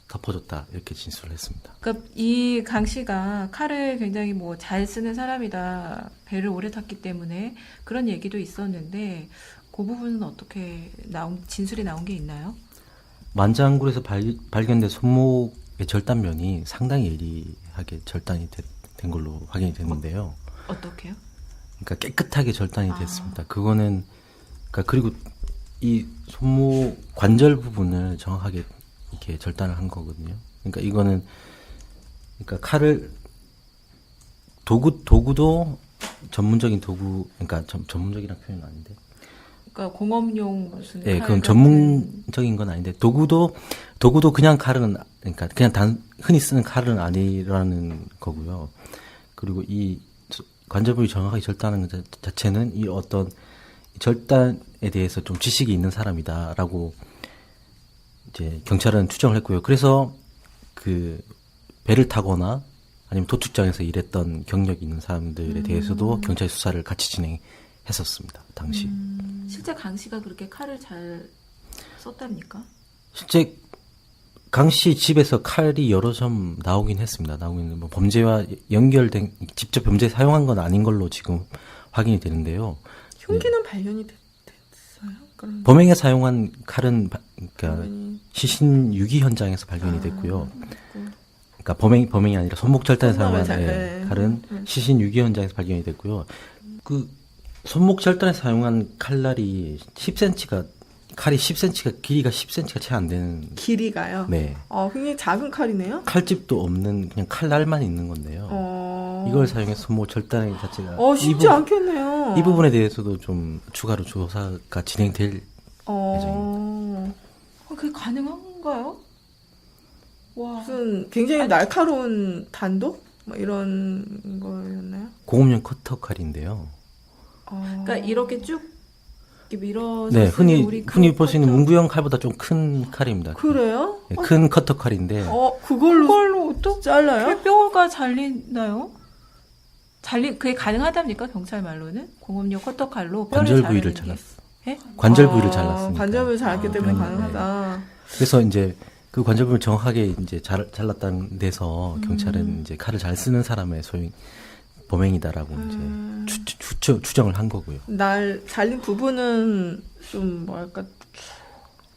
덮어줬다 이렇게 진술을 했습니다. 그러니까 이 강 씨가 칼을 굉장히 뭐 잘 쓰는 사람이다. 배를 오래 탔기 때문에 그런 얘기도 있었는데 그 부분은 어떻게 진술이 나온 게 있나요? 만장굴에서 발견된 손목의 절단면이 상당히 예리하게 절단이 된 걸로 확인이 됐는데요. 어떻게요? 그러니까 깨끗하게 절단이 됐습니다. 그거는 그러니까 그리고 이 손목 관절 부분을 정확하게 이렇게 절단을 한 거거든요. 그러니까 이거는 그러니까 칼을 도구도 전문적인 도구 그러니까 전문적이란 표현은 아닌데. 그러니까 공업용 무슨 네, 칼 그건 같은- 전문적인 건 아닌데 도구도 그냥 칼은 그러니까 그냥 흔히 쓰는 칼은 아니라는 거고요. 그리고 이 관절 부위 정확하게 절단하는 것 자체는 이 어떤 절단에 대해서 좀 지식이 있는 사람이다라고 이제 경찰은 추정을 했고요. 그래서 그 배를 타거나 아니면 도축장에서 일했던 경력이 있는 사람들에 대해서도 경찰 수사를 같이 진행했었습니다. 당시. 실제 강 씨가 그렇게 칼을 잘 썼답니까? 실제 강 씨 집에서 칼이 여러 점 나오긴 했습니다. 나오긴 뭐 범죄와 연결된 직접 범죄에 사용한 건 아닌 걸로 지금 확인이 되는데요. 흉기는 발견이 됐어요? 그럼 범행에 사용한 칼은 그러니까 발견이- 시신 유기 현장에서 발견이 됐고요. 그러니까 범행이 아니라 손목 절단에 사용한 네. 칼은 시신 유기 현장에서 발견이 됐고요. 그 손목 절단에 사용한 칼날이 10cm가 칼이 10cm가 길이가 10cm가 채 안 되는 길이가요? 네. 굉장히 작은 칼이네요? 칼집도 없는 그냥 칼날만 있는 건데요. 이걸 사용해서 손목 절단의 자체가 쉽지 않겠네요. 이 부분에 대해서도 좀 추가로 조사가 진행될 그게 가능한가요? 와. 무슨 굉장히 날카로운 단도? 뭐 이런 거였나요? 공업용 커터 칼인데요. 그러니까 이렇게 쭉 이렇게 밀어서 네, 쓰는 우리 흔히 볼 수 있는 커터- 문구형 칼보다 좀 큰 칼입니다. 그래요? 네, 큰 커터 칼인데 그걸로 어떻게 잘라요? 뼈가 잘리나요? 그게 가능하답니까? 경찰 말로는 공업용 커터 칼로 뼈를 관절 부위를 자르는 게- 잘랐어요. 예? 관절 부위를 잘랐으니까. 관절 부위를 잘랐기 때문에 네. 가능하다. 그래서 이제 그 관절 부위를 정확하게 이제 잘랐다는 데서 경찰은 이제 칼을 잘 쓰는 사람의 범행이다라고 이제 추정을 한 거고요. 잘린 부분은 좀 뭐랄까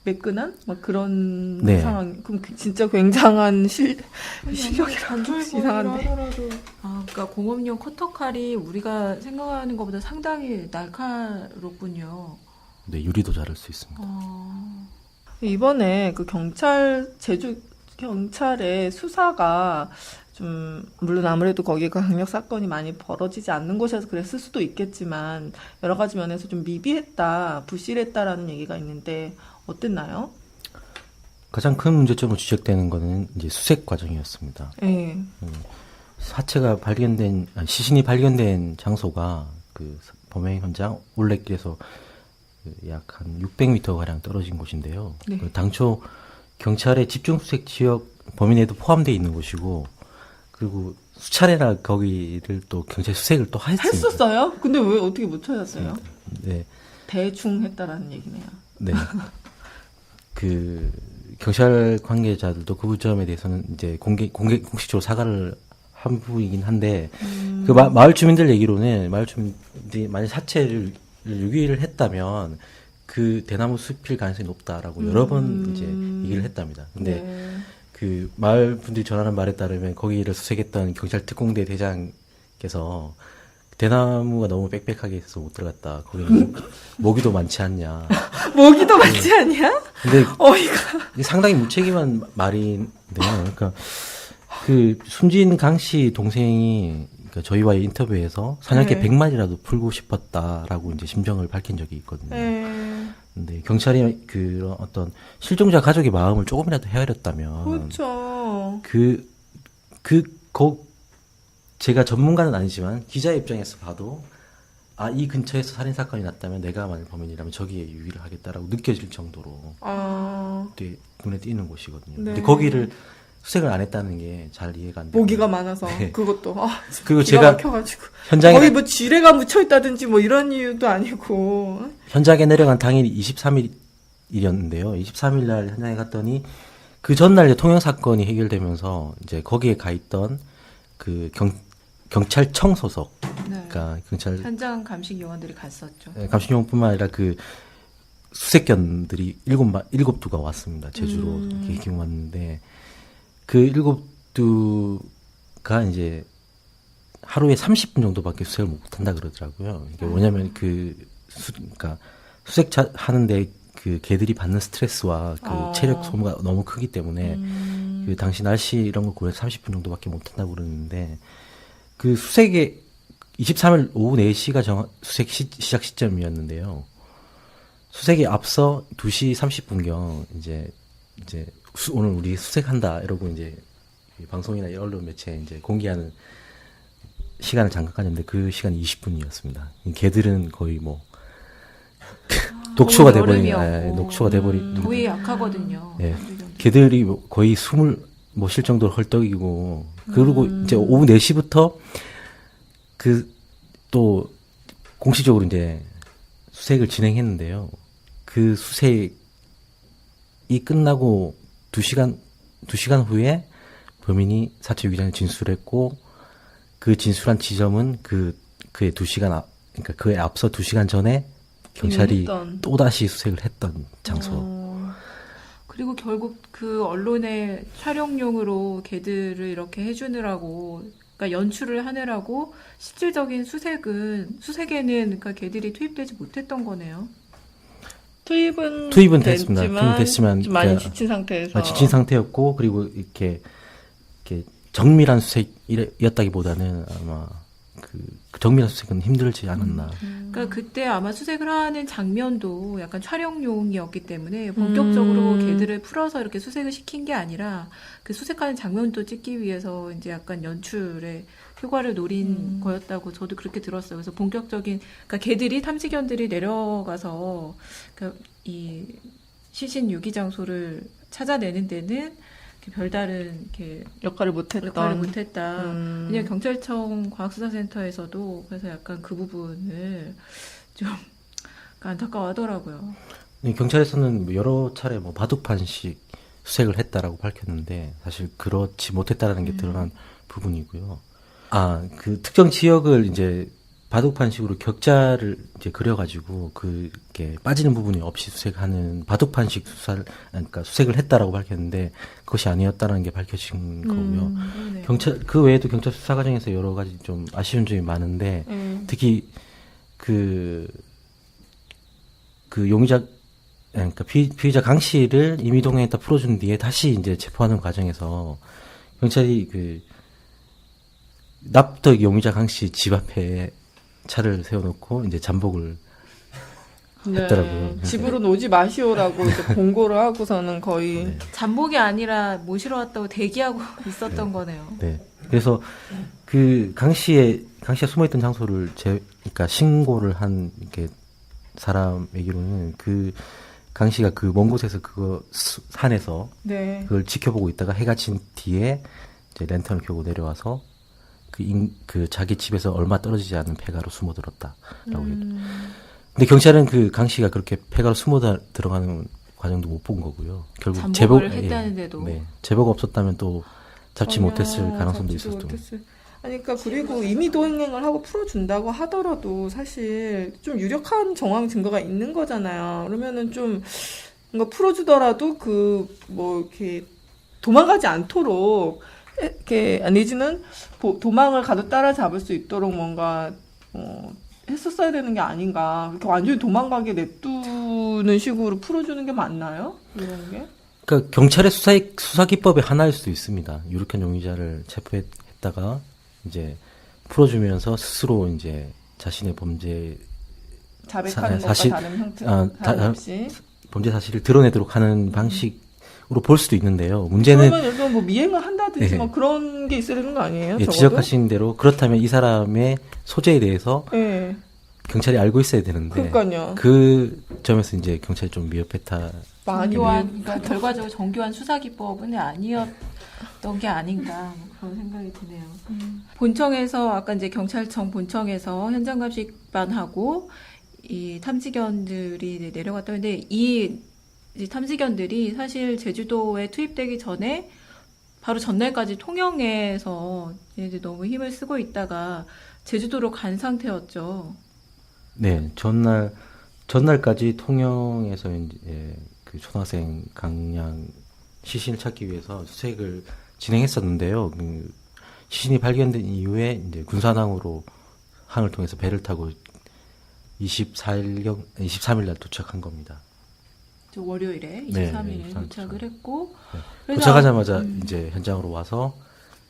매끈한 막 그런 네. 상황. 그럼 진짜 굉장한 실력이라고 이상한데. 그러니까 공업용 커터 칼이 우리가 생각하는 것보다 상당히 날카롭군요. 네, 유리도 자를 수 있습니다. 이번에 그 제주 경찰의 수사가 좀 물론 아무래도 거기가 강력 사건이 많이 벌어지지 않는 곳이라서 그랬을 수도 있겠지만 여러 가지 면에서 좀 미비했다, 부실했다라는 얘기가 있는데 어땠나요? 가장 큰 문제점으로 지적되는 거는 이제 수색 과정이었습니다. 네. 시신이 발견된 장소가 그 범행 현장 올레길에서 약 한 600m 가량 떨어진 곳인데요. 네. 당초 경찰의 집중 수색 지역 범위 내에도 포함되어 있는 곳이고, 그리고 수차례나 거기를 또 경찰 수색을 또 했습니다. 했었어요? 근데 왜 어떻게 못 찾았어요? 네, 대충 했다라는 얘기네요. 네. 그 경찰 관계자들도 그 점에 대해서는 이제 공식적으로 사과를 한 부분이긴 한데, 그 마을 주민들 얘기로는 마을 주민들이 만약 사체를 유기를 했다면 그 대나무 숲일 가능성이 높다라고 여러 번 이제 얘기를 했답니다. 근데 네. 그 마을 분들이 전하는 말에 따르면 거기를 수색했던 경찰 특공대 대장께서 대나무가 너무 빽빽하게 있어서 못 들어갔다. 거기는 모기도 많지 않냐. 모기도 많지 않냐? 근데 어이가. 이게 상당히 무책임한 말인데요. 그러니까 그 숨진 강 씨 동생이 그러니까 저희와의 인터뷰에서 사냥개 네. 100마리라도 풀고 싶었다라고 이제 심정을 밝힌 적이 있거든요. 네. 근데 경찰이 그런 어떤 실종자 가족의 마음을 조금이라도 헤아렸다면 그렇죠. 제가 전문가는 아니지만 기자의 입장에서 봐도 이 근처에서 살인 사건이 났다면 내가 만약 범인이라면 저기에 유의를 하겠다라고 느껴질 정도로 눈에 띄는 곳이거든요. 네. 근데 거기를 수색을 안 했다는 게 잘 이해가 안 돼요. 모기가 많아서 네. 그것도 그리고 기가 제가 막혀가지고 현장에 거의 뭐 지뢰가 묻혀 있다든지 뭐 이런 이유도 아니고. 현장에 내려간 당일이 23일이었는데요. 23일 날 현장에 갔더니 그 전날 이제 통영 사건이 해결되면서 이제 거기에 가 있던 그 경찰청 소속, 네. 그러니까 경찰 현장 감식 요원들이 갔었죠. 감식용뿐만 아니라 그 수색견들이 일곱 두가 왔습니다. 제주로 이렇게 기금 왔는데 그 일곱 두가 이제 하루에 30분 정도밖에 수색을 못 한다 그러더라고요. 이게 뭐냐면 그러니까 수색 하는데 그 개들이 받는 스트레스와 그 체력 소모가 너무 크기 때문에 그 당시 날씨 이런 걸 고려해서 30분 정도밖에 못 한다고 그러는데 그 수색에 23일 오후 4시가 수색 시작 시점이었는데요. 수색에 앞서 2시 30분경 이제 오늘 우리 수색한다 이러고 이제 방송이나 언론 매체에 이제 공개하는 시간을 잠깐 가졌는데 그 시간이 20분이었습니다. 개들은 거의 뭐 녹초가 돼버린, 녹초가 돼버린. 더위 약하거든요. 예. 개들이 거의 숨을 못 쉴 정도로 헐떡이고, 그리고 이제 오후 4시부터 또 공식적으로 이제 수색을 진행했는데요. 그 수색이 끝나고 2시간 후에 범인이 사체 유기장에 진술했고, 그 진술한 지점은 그의 2시간 그러니까 그에 앞서 2시간 전에 경찰이 또다시 수색을 했던 장소. 그리고 결국 그 언론의 촬영용으로 개들을 이렇게 해주느라고, 그러니까 연출을 하느라고 실질적인 수색에는 그러니까 개들이 투입되지 못했던 거네요. 투입은 됐습니다. 투입은 됐지만 좀 많이 그러니까 지친 상태에서. 지친 상태였고, 그리고 이렇게 정밀한 수색이었다기보다는 아마 그 정밀한 수색은 힘들지 않았나. 그러니까 그때 아마 수색을 하는 장면도 약간 촬영용이었기 때문에 본격적으로 개들을 풀어서 이렇게 수색을 시킨 게 아니라 그 수색하는 장면도 찍기 위해서 이제 약간 연출의 효과를 노린 거였다고 저도 그렇게 들었어요. 그래서 본격적인, 그러니까 개들이 탐지견들이 내려가서 그러니까 이 시신 유기 장소를 찾아내는 데는 별다른 이렇게 역할을 못했다. 왜냐면 경찰청 과학수사센터에서도 그래서 약간 그 부분을 좀 안타까워하더라고요. 경찰에서는 여러 차례 바둑판식 수색을 했다라고 밝혔는데 사실 그렇지 못했다라는 게 드러난 부분이고요. 그 특정 지역을 이제 바둑판식으로 격자를 이제 그려가지고 그게 빠지는 부분이 없이 수색하는 바둑판식 그러니까 수색을 했다라고 밝혔는데 그것이 아니었다는 게 밝혀진 거고요. 경찰 그 외에도 경찰 수사 과정에서 여러 가지 좀 아쉬운 점이 많은데 특히 그 용의자 그러니까 피의자 강 씨를 임의동행에다 풀어준 뒤에 다시 이제 체포하는 과정에서 경찰이 납득 용의자 강 씨 집 앞에 차를 세워놓고 이제 잠복을 했더라고요. 집으로는 오지 마시오라고 이제 공고를 하고서는 거의 잠복이 아니라 모시러 왔다고 대기하고 있었던 거네요. 네. 그래서 그 강 씨가 숨어있던 장소를 그러니까 신고를 한 이렇게 사람 얘기로는 그 강 씨가 그 먼 곳에서 산에서 그걸 지켜보고 있다가 해가 진 뒤에 이제 랜턴을 켜고 내려와서 그 자기 집에서 얼마 떨어지지 않은 폐가로 숨어들었다라고 얘기해요. 근데 경찰은 그 강 씨가 그렇게 폐가로 들어가는 과정도 못 본 거고요. 결국 잠복을 했다는데도. 제보가 없었다면 또 잡지 못했을 가능성도 있었던 거죠. 그러니까 그리고 임의동행을 하고 풀어준다고 하더라도 사실 좀 유력한 정황 증거가 있는 거잖아요. 그러면은 좀 뭔가 풀어주더라도 이렇게 도망가지 않도록 이렇게 내지는 도망을 가도 따라잡을 수 있도록 뭔가 했었어야 되는 게 아닌가. 그렇게 완전히 도망가게 냅두는 식으로 풀어주는 게 맞나요? 이런 게? 그러니까 경찰의 수사 기법의 하나일 수도 있습니다. 유력한 용의자를 체포했다가 이제 풀어주면서 스스로 이제 자신의 범죄 자백하는 것과 다른 형태 없이 범죄 사실을 드러내도록 하는 방식으로 볼 수도 있는데요. 문제는 그러면 예를 들어 미행을 한다든지 그런 게 있어야 되는 거 아니에요? 지적하신 대로 그렇다면 이 사람의 소재에 대해서 경찰이 알고 있어야 되는데 그러니까요. 그 점에서 이제 경찰이 좀 미흡했다. 많이 그러니까 결과적으로 정교한 수사 기법은 아니었던 게 아닌가 뭐 그런 생각이 드네요. 본청에서 아까 이제 경찰청 본청에서 현장 감식반하고 이 탐지견들이 내려갔다 했는데 이 탐지견들이 사실 제주도에 투입되기 전에 바로 전날까지 통영에서 얘네들 너무 힘을 쓰고 있다가 제주도로 간 상태였죠. 네, 전날까지 통영에서 이제 그 초등학생 강양 시신을 찾기 위해서 수색을 진행했었는데요. 그 시신이 발견된 이후에 이제 군산항으로 항을 통해서 배를 타고 23일 날 도착한 겁니다. 저 월요일에 네, 23일에 도착을 했고 그래서 도착하자마자 이제 현장으로 와서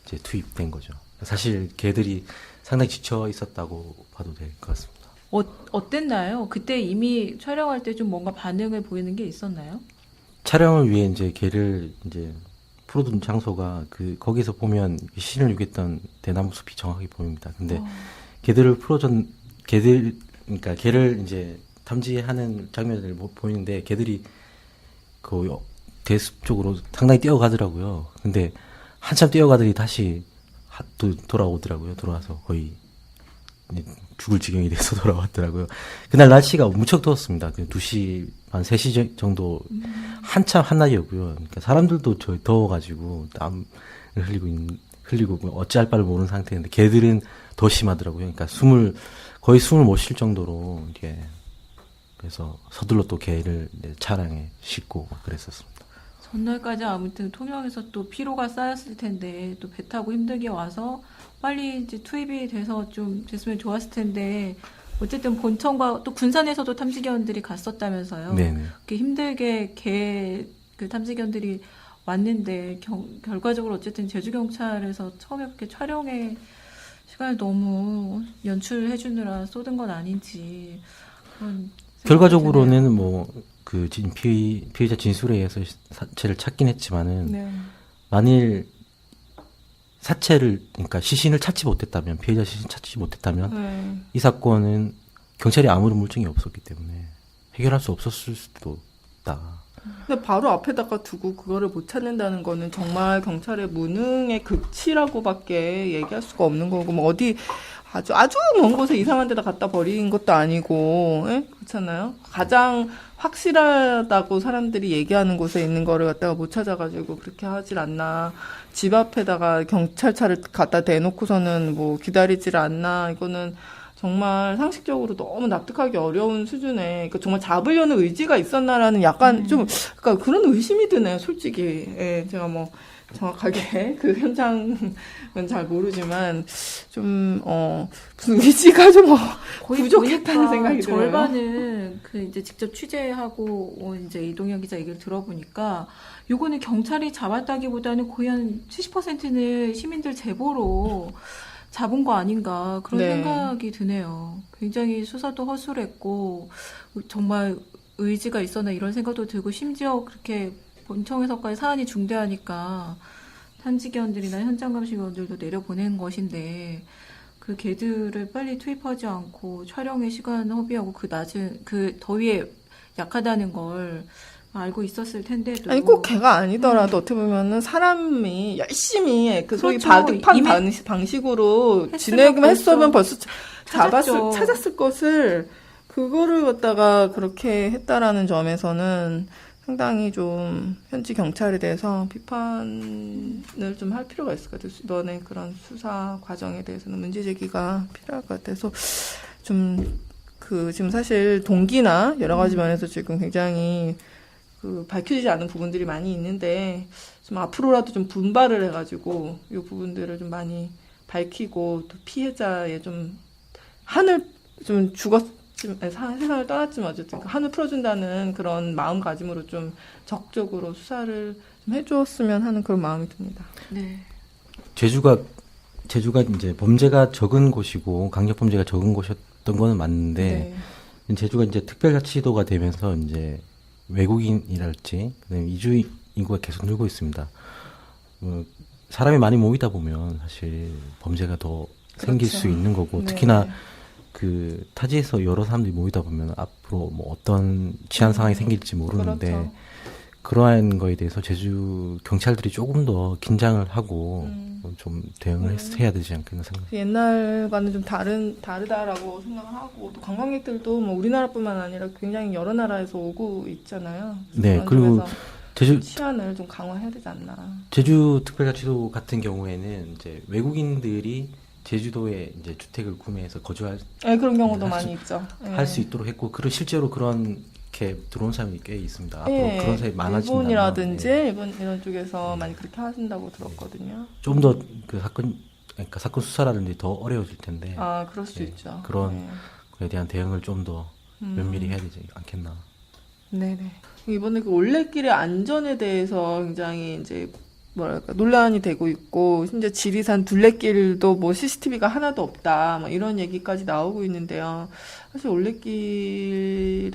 이제 투입된 거죠. 사실 걔들이 상당히 지쳐 있었다고 봐도 될 것 같습니다. 어땠나요? 그때 이미 촬영할 때 좀 뭔가 반응을 보이는 게 있었나요? 촬영을 위해 이제 걔를 이제 풀어둔 장소가 거기서 보면 시신을 유기했던 대나무 숲이 정확히 보입니다. 근데 그러니까 걔를 이제 탐지하는 장면을 보이는데 걔들이 그 대숲 쪽으로 상당히 뛰어가더라고요. 근데 한참 뛰어가더니 다시 또 돌아오더라고요. 돌아와서 거의 죽을 지경이 돼서 돌아왔더라고요. 그날 날씨가 무척 더웠습니다. 2시 반 3시 정도 한참 한낮이었고요. 그러니까 사람들도 더워가지고 땀을 흘리고 뭐 어찌할 바를 모르는 상태인데 걔들은 더 심하더라고요. 그러니까 거의 숨을 못 쉴 정도로 이게 그래서 서둘러 또 걔를 차량에 싣고 그랬었습니다. 전날까지 아무튼 통영에서 또 피로가 쌓였을 텐데 또 배 타고 힘들게 와서 빨리 이제 투입이 돼서 좀 됐으면 좋았을 텐데 어쨌든 본청과 또 군산에서도 탐지견들이 갔었다면서요. 네네. 그렇게 힘들게 그 탐지견들이 왔는데 결과적으로 어쨌든 제주경찰에서 처음에 그렇게 촬영에 시간을 너무 연출해 주느라 쏟은 건 아닌지 그런 결과적으로는 뭐 피해자 진술에 의해서 사체를 찾긴 했지만은 네. 만일 그러니까 시신을 찾지 못했다면, 피해자 시신 찾지 못했다면, 이 사건은 경찰이 아무런 물증이 없었기 때문에 해결할 수 없었을 수도 있다. 근데 바로 앞에다가 두고 그거를 못 찾는다는 거는 정말 경찰의 무능의 극치라고밖에 얘기할 수가 없는 거고, 뭐 어디 아주 먼 곳에 이상한 데다 갖다 버린 것도 아니고, 그렇잖아요. 가장 확실하다고 사람들이 얘기하는 곳에 있는 거를 갖다가 못 찾아가지고 그렇게 하질 않나. 집 앞에다가 경찰차를 갖다 대놓고서는 뭐 기다리질 않나. 이거는 정말 상식적으로 너무 납득하기 어려운 수준에, 그러니까 정말 잡으려는 의지가 있었나라는 약간 좀, 그러니까 그런 의심이 드네요, 솔직히. 예, 제가 뭐 정확하게 그 현장은 잘 모르지만 좀 무슨 의지가 좀 거의 부족했다는 생각이 들어요. 절반은 그 이제 직접 취재하고 온 이제 이동현 기자 얘기를 들어보니까 요거는 경찰이 잡았다기보다는 거의 한 70%는 시민들 제보로 잡은 거 아닌가 그런 네. 생각이 드네요. 굉장히 수사도 허술했고 정말 의지가 있었나 이런 생각도 들고 심지어 그렇게 본청에서까지 사안이 중대하니까 탐지견들이나 현장 감식원들도 내려보낸 것인데 그 개들을 빨리 투입하지 않고 촬영에 시간 허비하고 그 더위에 약하다는 걸 알고 있었을 텐데도 아니 꼭 개가 아니더라도 어떻게 보면은 사람이 열심히 그 소위 그렇죠. 바둑판 이미 방식으로 했으면 진행했으면 벌써 찾았죠. 찾았을 것을 그거를 갖다가 그렇게 했다라는 점에서는 상당히 좀 현지 경찰에 대해서 비판을 좀 할 필요가 있을 것 같아요. 이번에 그런 수사 과정에 대해서는 문제 제기가 필요할 것 같아서 좀 지금 사실 동기나 여러 가지 면에서 지금 굉장히 밝혀지지 않은 부분들이 많이 있는데 좀 앞으로라도 좀 분발을 해가지고 이 부분들을 좀 많이 밝히고 또 피해자의 좀 한을 좀 세상을 떠났지만 어쨌든 한을 풀어준다는 그런 마음가짐으로 좀 적극적으로 수사를 좀 해주었으면 하는 그런 마음이 듭니다. 네. 제주가 이제 범죄가 적은 곳이고 강력 범죄가 적은 곳이었던 거는 맞는데 제주가 이제 특별자치도가 되면서 이제 외국인이랄지 그다음에 이주 인구가 계속 늘고 있습니다. 사람이 많이 모이다 보면 사실 범죄가 더 생길 그렇죠. 수 있는 거고 네. 특히나 그 타지에서 여러 사람들이 모이다 보면 앞으로 뭐 어떤 치안 상황이 생길지 모르는데 그렇죠. 그러한 거에 대해서 제주 경찰들이 조금 더 긴장을 하고 좀 대응을 해야 되지 않겠나 생각합니다. 옛날과는 좀 다르다라고 생각을 하고 또 관광객들도 뭐 우리나라뿐만 아니라 굉장히 여러 나라에서 오고 있잖아요. 네, 그런 그리고 점에서 제주 치안을 좀 강화해야 되지 않나. 제주 특별자치도 같은 경우에는 이제 외국인들이 제주도에 이제 주택을 구매해서 거주할 네, 그런 경우도 할 많이 수- 있죠. 네. 할 수 있도록 했고 실제로 그렇게 들어온 사람이 꽤 있습니다. 앞으로 예, 그런 사람이 많아진다면 일본이라든지 네. 일본 이런 쪽에서 많이 그렇게 하신다고 들었거든요. 좀 더 그 그러니까 사건 수사라든지 더 어려워질 텐데 아, 그럴 수 네, 있죠. 그런 네. 거에 대한 대응을 좀 더 면밀히 해야 되지 않겠나. 네네. 이번에 그 올레길의 안전에 대해서 굉장히 이제 뭐랄까 논란이 되고 있고 심지어 지리산 둘레길도 뭐 CCTV가 하나도 없다 뭐 이런 얘기까지 나오고 있는데요. 사실 올레길에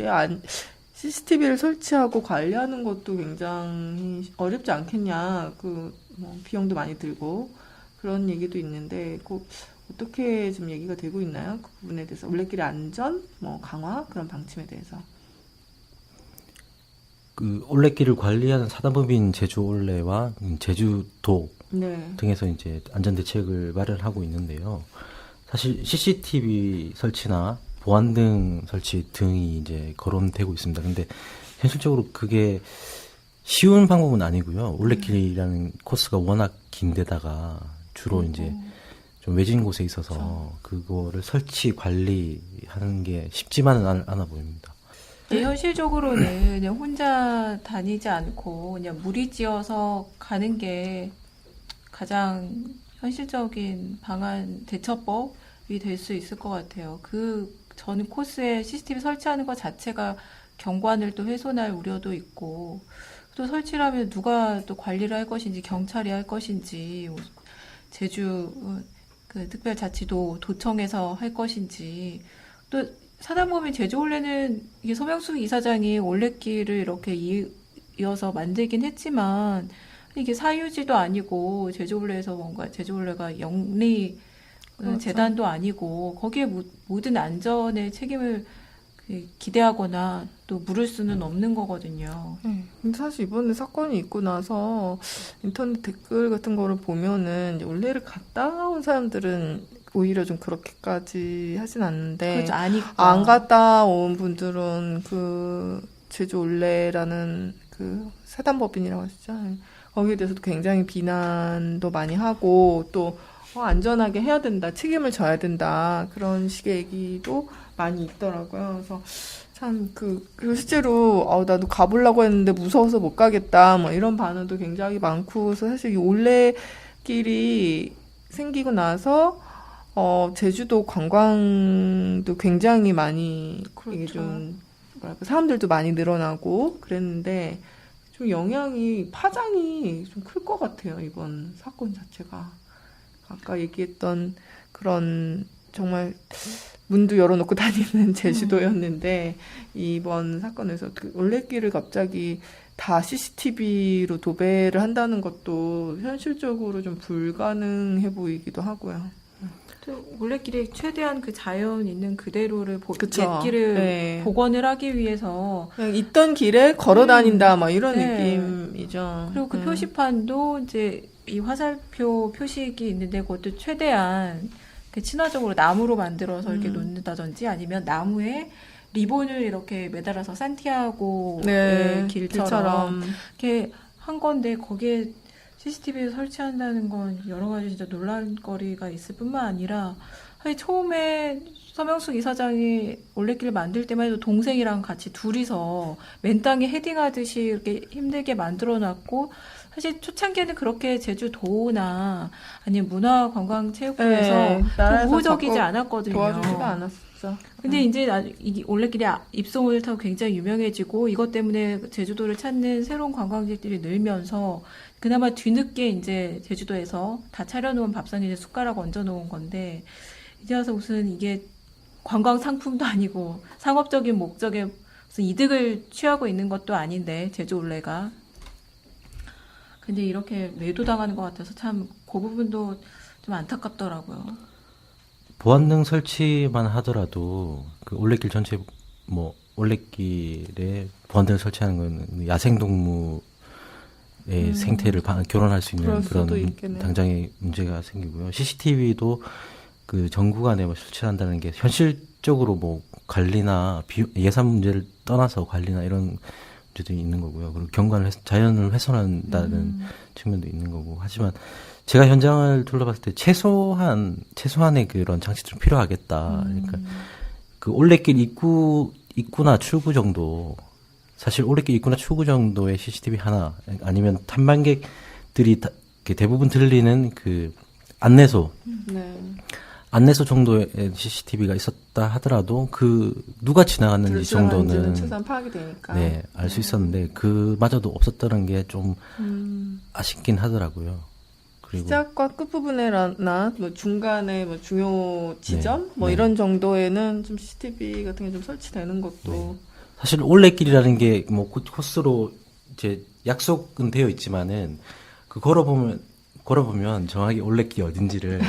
CCTV를 설치하고 관리하는 것도 굉장히 어렵지 않겠냐. 그 뭐 비용도 많이 들고 그런 얘기도 있는데 그 어떻게 좀 얘기가 되고 있나요? 그 부분에 대해서 올레길의 안전, 뭐 강화 그런 방침에 대해서. 그 올레길을 관리하는 사단법인 제주올레와 제주도 네. 등에서 이제 안전 대책을 마련하고 있는데요. 사실 CCTV 설치나 보안등 설치 등이 이제 거론되고 있습니다. 근데 현실적으로 그게 쉬운 방법은 아니고요. 올레길이라는 코스가 워낙 긴데다가 주로 이제 좀 외진 곳에 있어서 그거를 설치 관리하는 게 쉽지만은 않아 보입니다. 네, 현실적으로는 그냥 혼자 다니지 않고 그냥 무리지어서 가는 게 가장 현실적인 방안 대처법이 될 수 있을 것 같아요. 그 전 코스에 CCTV 설치하는 것 자체가 경관을 또 훼손할 우려도 있고 또 설치를 하면 누가 또 관리를 할 것인지 경찰이 할 것인지 제주 그 특별자치도 도청에서 할 것인지 또 사단법인 제주올레는 이게 서명숙 이사장이 올레길을 이렇게 이어서 만들긴 했지만 이게 사유지도 아니고 제주올레에서 뭔가 제주올레가 영리 그렇죠. 재단도 아니고 거기에 모든 안전의 책임을 기대하거나 또 물을 수는 없는 거거든요. 네. 근데 사실 이번에 사건이 있고 나서 인터넷 댓글 같은 거를 보면은 이제 올레를 갔다 온 사람들은 오히려 좀 그렇게까지 하진 않는데 그렇죠. 아니까. 안 갔다 온 분들은 그 제주 올레라는 그 사단법인이라고 하시죠. 거기에 대해서도 굉장히 비난도 많이 하고 또 안전하게 해야 된다, 책임을 져야 된다 그런 식의 얘기도 많이 있더라고요. 그래서 참 그리고 실제로 나도 가보려고 했는데 무서워서 못 가겠다 뭐 이런 반응도 굉장히 많고 그래서 사실 이 올레길이 생기고 나서 제주도 관광도 굉장히 많이 이게 그렇죠. 좀 뭐랄까 사람들도 많이 늘어나고 그랬는데 좀 파장이 좀 클 것 같아요. 이번 사건 자체가 아까 얘기했던 그런 정말 문도 열어놓고 다니는 제주도였는데 이번 사건에서 그 올레길을 갑자기 다 CCTV로 도배를 한다는 것도 현실적으로 좀 불가능해 보이기도 하고요. 또 올레길에 최대한 그 자연 있는 그대로를 그쵸. 옛길을 네. 복원을 하기 위해서 그냥 있던 길에 걸어 다닌다 막 이런 네. 느낌이죠. 그리고 그 표시판도 이제 이 화살표 표식이 있는데 그것도 최대한 그 친화적으로 나무로 만들어서 이렇게 놓는다든지 아니면 나무에 리본을 이렇게 매달아서 산티아고의 네, 길처럼 이렇게 한 건데 거기에 CCTV를 설치한다는 건 여러 가지 진짜 논란거리가 있을 뿐만 아니라 아니 처음에 서명숙 이사장이 올레길을 만들 때만 해도 동생이랑 같이 둘이서 맨 땅에 헤딩하듯이 이렇게 힘들게 만들어놨고 사실 초창기에는 그렇게 제주도나 아니면 문화관광체육부에서 네, 나라에서 좀 우호적이지 자꾸 않았거든요. 도와주지가 않았었죠. 근데 이제 이 올레길이 입소문을 타고 굉장히 유명해지고 이것 때문에 제주도를 찾는 새로운 관광객들이 늘면서 그나마 뒤늦게 이제 제주도에서 다 차려놓은 밥상에 이제 숟가락 얹어놓은 건데 이제 와서 무슨 이게 관광 상품도 아니고 상업적인 목적에 무슨 이득을 취하고 있는 것도 아닌데 제주 올레가 근데 이렇게 매도당하는 것 같아서 참 그 부분도 좀 안타깝더라고요. 보안등 설치만 하더라도 그 올레길 전체 뭐 올레길에 보안등을 설치하는 건 야생동물의 생태를 교란할 수 있는 그럴 그런 수도 있겠네요. 당장의 문제가 생기고요. CCTV도 그 정 구간에 뭐 설치한다는 게 현실적으로 뭐 관리나 예산 문제를 떠나서 관리나 이런 문제도 있는 거고요. 그리고 경관을 자연을 훼손한다는 측면도 있는 거고. 하지만 제가 현장을 둘러봤을 때 최소한의 그런 장치들은 필요하겠다. 그러니까 그 올레길 입구나 출구 정도, 사실 올레길 입구나 출구 정도의 CCTV 하나, 아니면 탐방객들이 대부분 들리는 그 안내소 정도의 CCTV가 있었다 하더라도 그 누가 지나갔는지 정도는 최소한 파악이 되니까. 네, 알 수 있었는데 그마저도 없었다는 게 좀 아쉽긴 하더라고요. 그리고 시작과 끝부분에나 뭐 중간에 뭐 중요 지점 네, 뭐 네. 이런 정도에는 좀 CCTV 같은 게 좀 설치되는 것도 사실 올레길이라는 게 뭐 코스로 이제 약속은 되어 있지만은 그 걸어보면 정확히 올레길이 어딘지를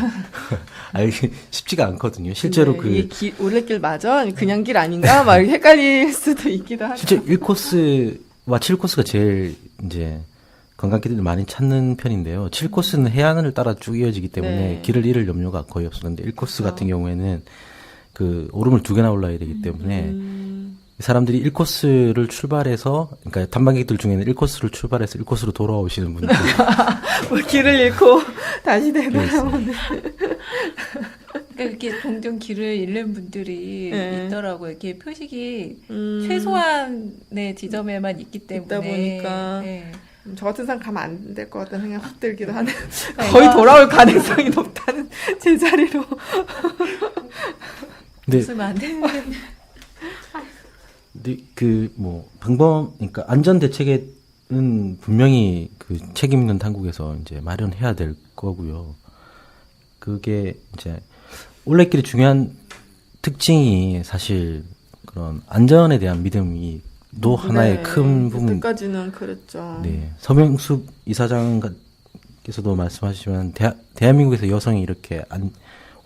알기 쉽지가 않거든요. 실제로 근데 이게 올레길 맞아? 그냥 길 아닌가? 막 이렇게 헷갈릴 수도 있기도 하죠. 실제 1코스와 7코스가 제일 이제 관광객들이 많이 찾는 편인데요. 7코스는 해안을 따라 쭉 이어지기 때문에 네. 길을 잃을 염려가 거의 없었는데 1코스 그렇죠. 같은 경우에는 그 오름을 2개나 올라야 되기 때문에 사람들이 1코스를 출발해서, 그러니까 탐방객들 중에는 1코스를 출발해서 1코스로 돌아오시는 분들 뭐 길을 잃고 다시 꽤 있어요. 되돌아오는. 그러니까 이렇게 종종 길을 잃는 분들이 네. 있더라고요. 이렇게 표식이 최소한의 지점에만 있기 때문에. 있다 보니까. 네. 저 같은 사람 가면 안 될 것 같다는 생각 확 들기도 하는. 네. 거의 돌아올 가능성이 높다는 제자리로. 근데 웃으면 안 되는. 그러니까 안전 대책은 분명히 그 책임 있는 당국에서 이제 마련해야 될 거고요. 그게 이제 올레길의 중요한 특징이 사실 그런 안전에 대한 믿음이 또 하나의 큰 부분. 그때까지는 그랬죠. 네. 서명숙 이사장께서도 말씀하시지만 대한민국에서 여성이 이렇게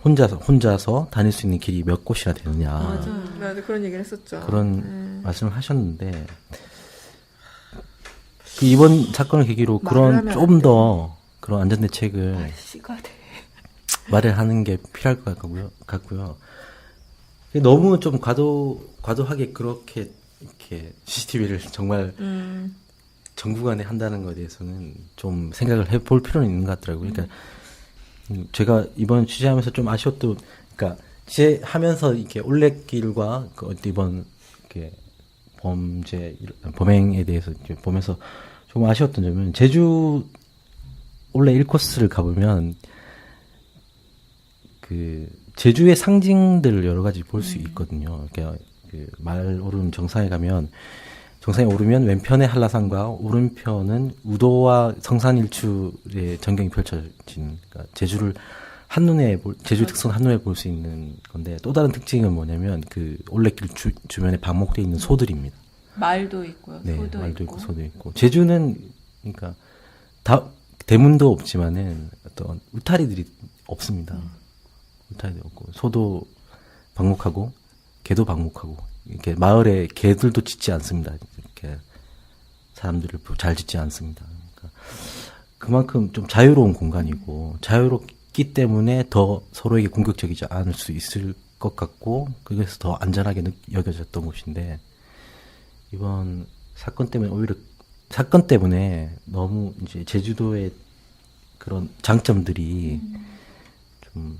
혼자서 다닐 수 있는 길이 몇 곳이나 되느냐. 맞아, 그런 얘기를 했었죠. 그런 말씀을 하셨는데 그 이번 사건을 계기로 그런 좀 더 그런 안전 대책을 마련하는 게 필요할 것 같고요. 너무 좀 과도하게 그렇게 이렇게 CCTV를 정말 전구간에 한다는 것에 대해서는 좀 생각을 해볼 필요는 있는 것 같더라고요. 그러니까 제가 이번 취재하면서 좀 아쉬웠던, 그러니까 취재하면서 이렇게 올레길과 이번 이렇게 범행에 대해서 이렇게 보면서 좀 아쉬웠던 점은 제주 올레 1코스를 가보면 그 제주의 상징들을 여러 가지 볼 수 있거든요. 그러니까 그 말 오른 정상에 오르면 왼편에 한라산과 오른편은 우도와 성산일출의 전경이 펼쳐진, 그러니까 제주 특성 한눈에 볼 수 있는 건데, 또 다른 특징은 뭐냐면 그 올레길 주변에 방목되어 있는 소들입니다. 말도 있고요. 네, 소도 말도 있고. 소도 있고. 제주는 그러니까 대문도 없지만은 어떤 울타리들이 없습니다. 울타리도 없고 소도 방목하고 개도 방목하고, 이렇게 마을에 개들도 짖지 않습니다. 이렇게 사람들을 잘 짖지 않습니다. 그러니까 그만큼 좀 자유로운 공간이고, 자유롭기 때문에 더 서로에게 공격적이지 않을 수 있을 것 같고, 그래서 더 안전하게 여겨졌던 곳인데, 이번 사건 때문에 너무 이제 제주도의 그런 장점들이 좀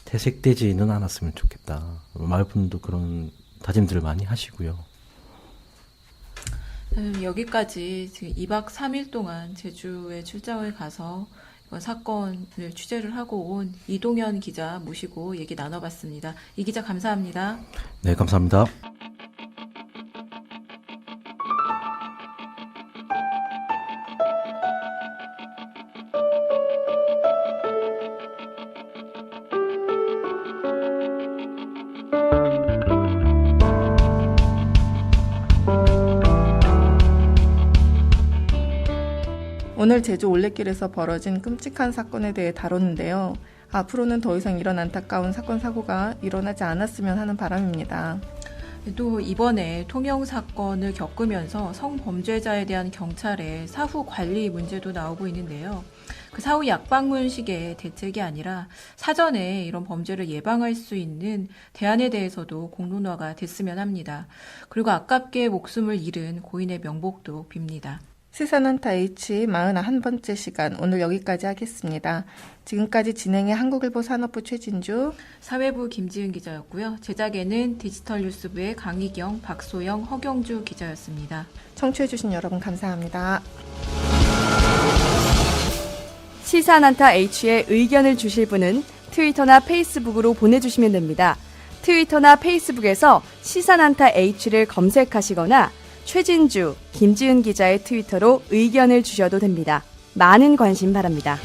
퇴색되지는 않았으면 좋겠다. 마을분들도 그런 다짐들을 많이 하시고요. 여기까지 지금 2박 3일 동안 제주에 출장을 가서 이번 사건을 취재를 하고 온 이동현 기자 모시고 얘기 나눠봤습니다. 이 기자 감사합니다. 네, 감사합니다. 오늘 제주 올레길에서 벌어진 끔찍한 사건에 대해 다뤘는데요. 앞으로는 더 이상 이런 안타까운 사건 사고가 일어나지 않았으면 하는 바람입니다. 또 이번에 통영 사건을 겪으면서 성범죄자에 대한 경찰의 사후 관리 문제도 나오고 있는데요. 그 사후 약방문식의 대책이 아니라 사전에 이런 범죄를 예방할 수 있는 대안에 대해서도 공론화가 됐으면 합니다. 그리고 아깝게 목숨을 잃은 고인의 명복도 빕니다. 시사난타 H 41번째 시간 오늘 여기까지 하겠습니다. 지금까지 진행의 한국일보 산업부 최진주, 사회부 김지은 기자였고요. 제작에는 디지털뉴스부의 강희경, 박소영, 허경주 기자였습니다. 청취해주신 여러분 감사합니다. 시사난타 H에 의견을 주실 분은 트위터나 페이스북으로 보내주시면 됩니다. 트위터나 페이스북에서 시사난타 H를 검색하시거나 최진주, 김지은 기자의 트위터로 의견을 주셔도 됩니다. 많은 관심 바랍니다.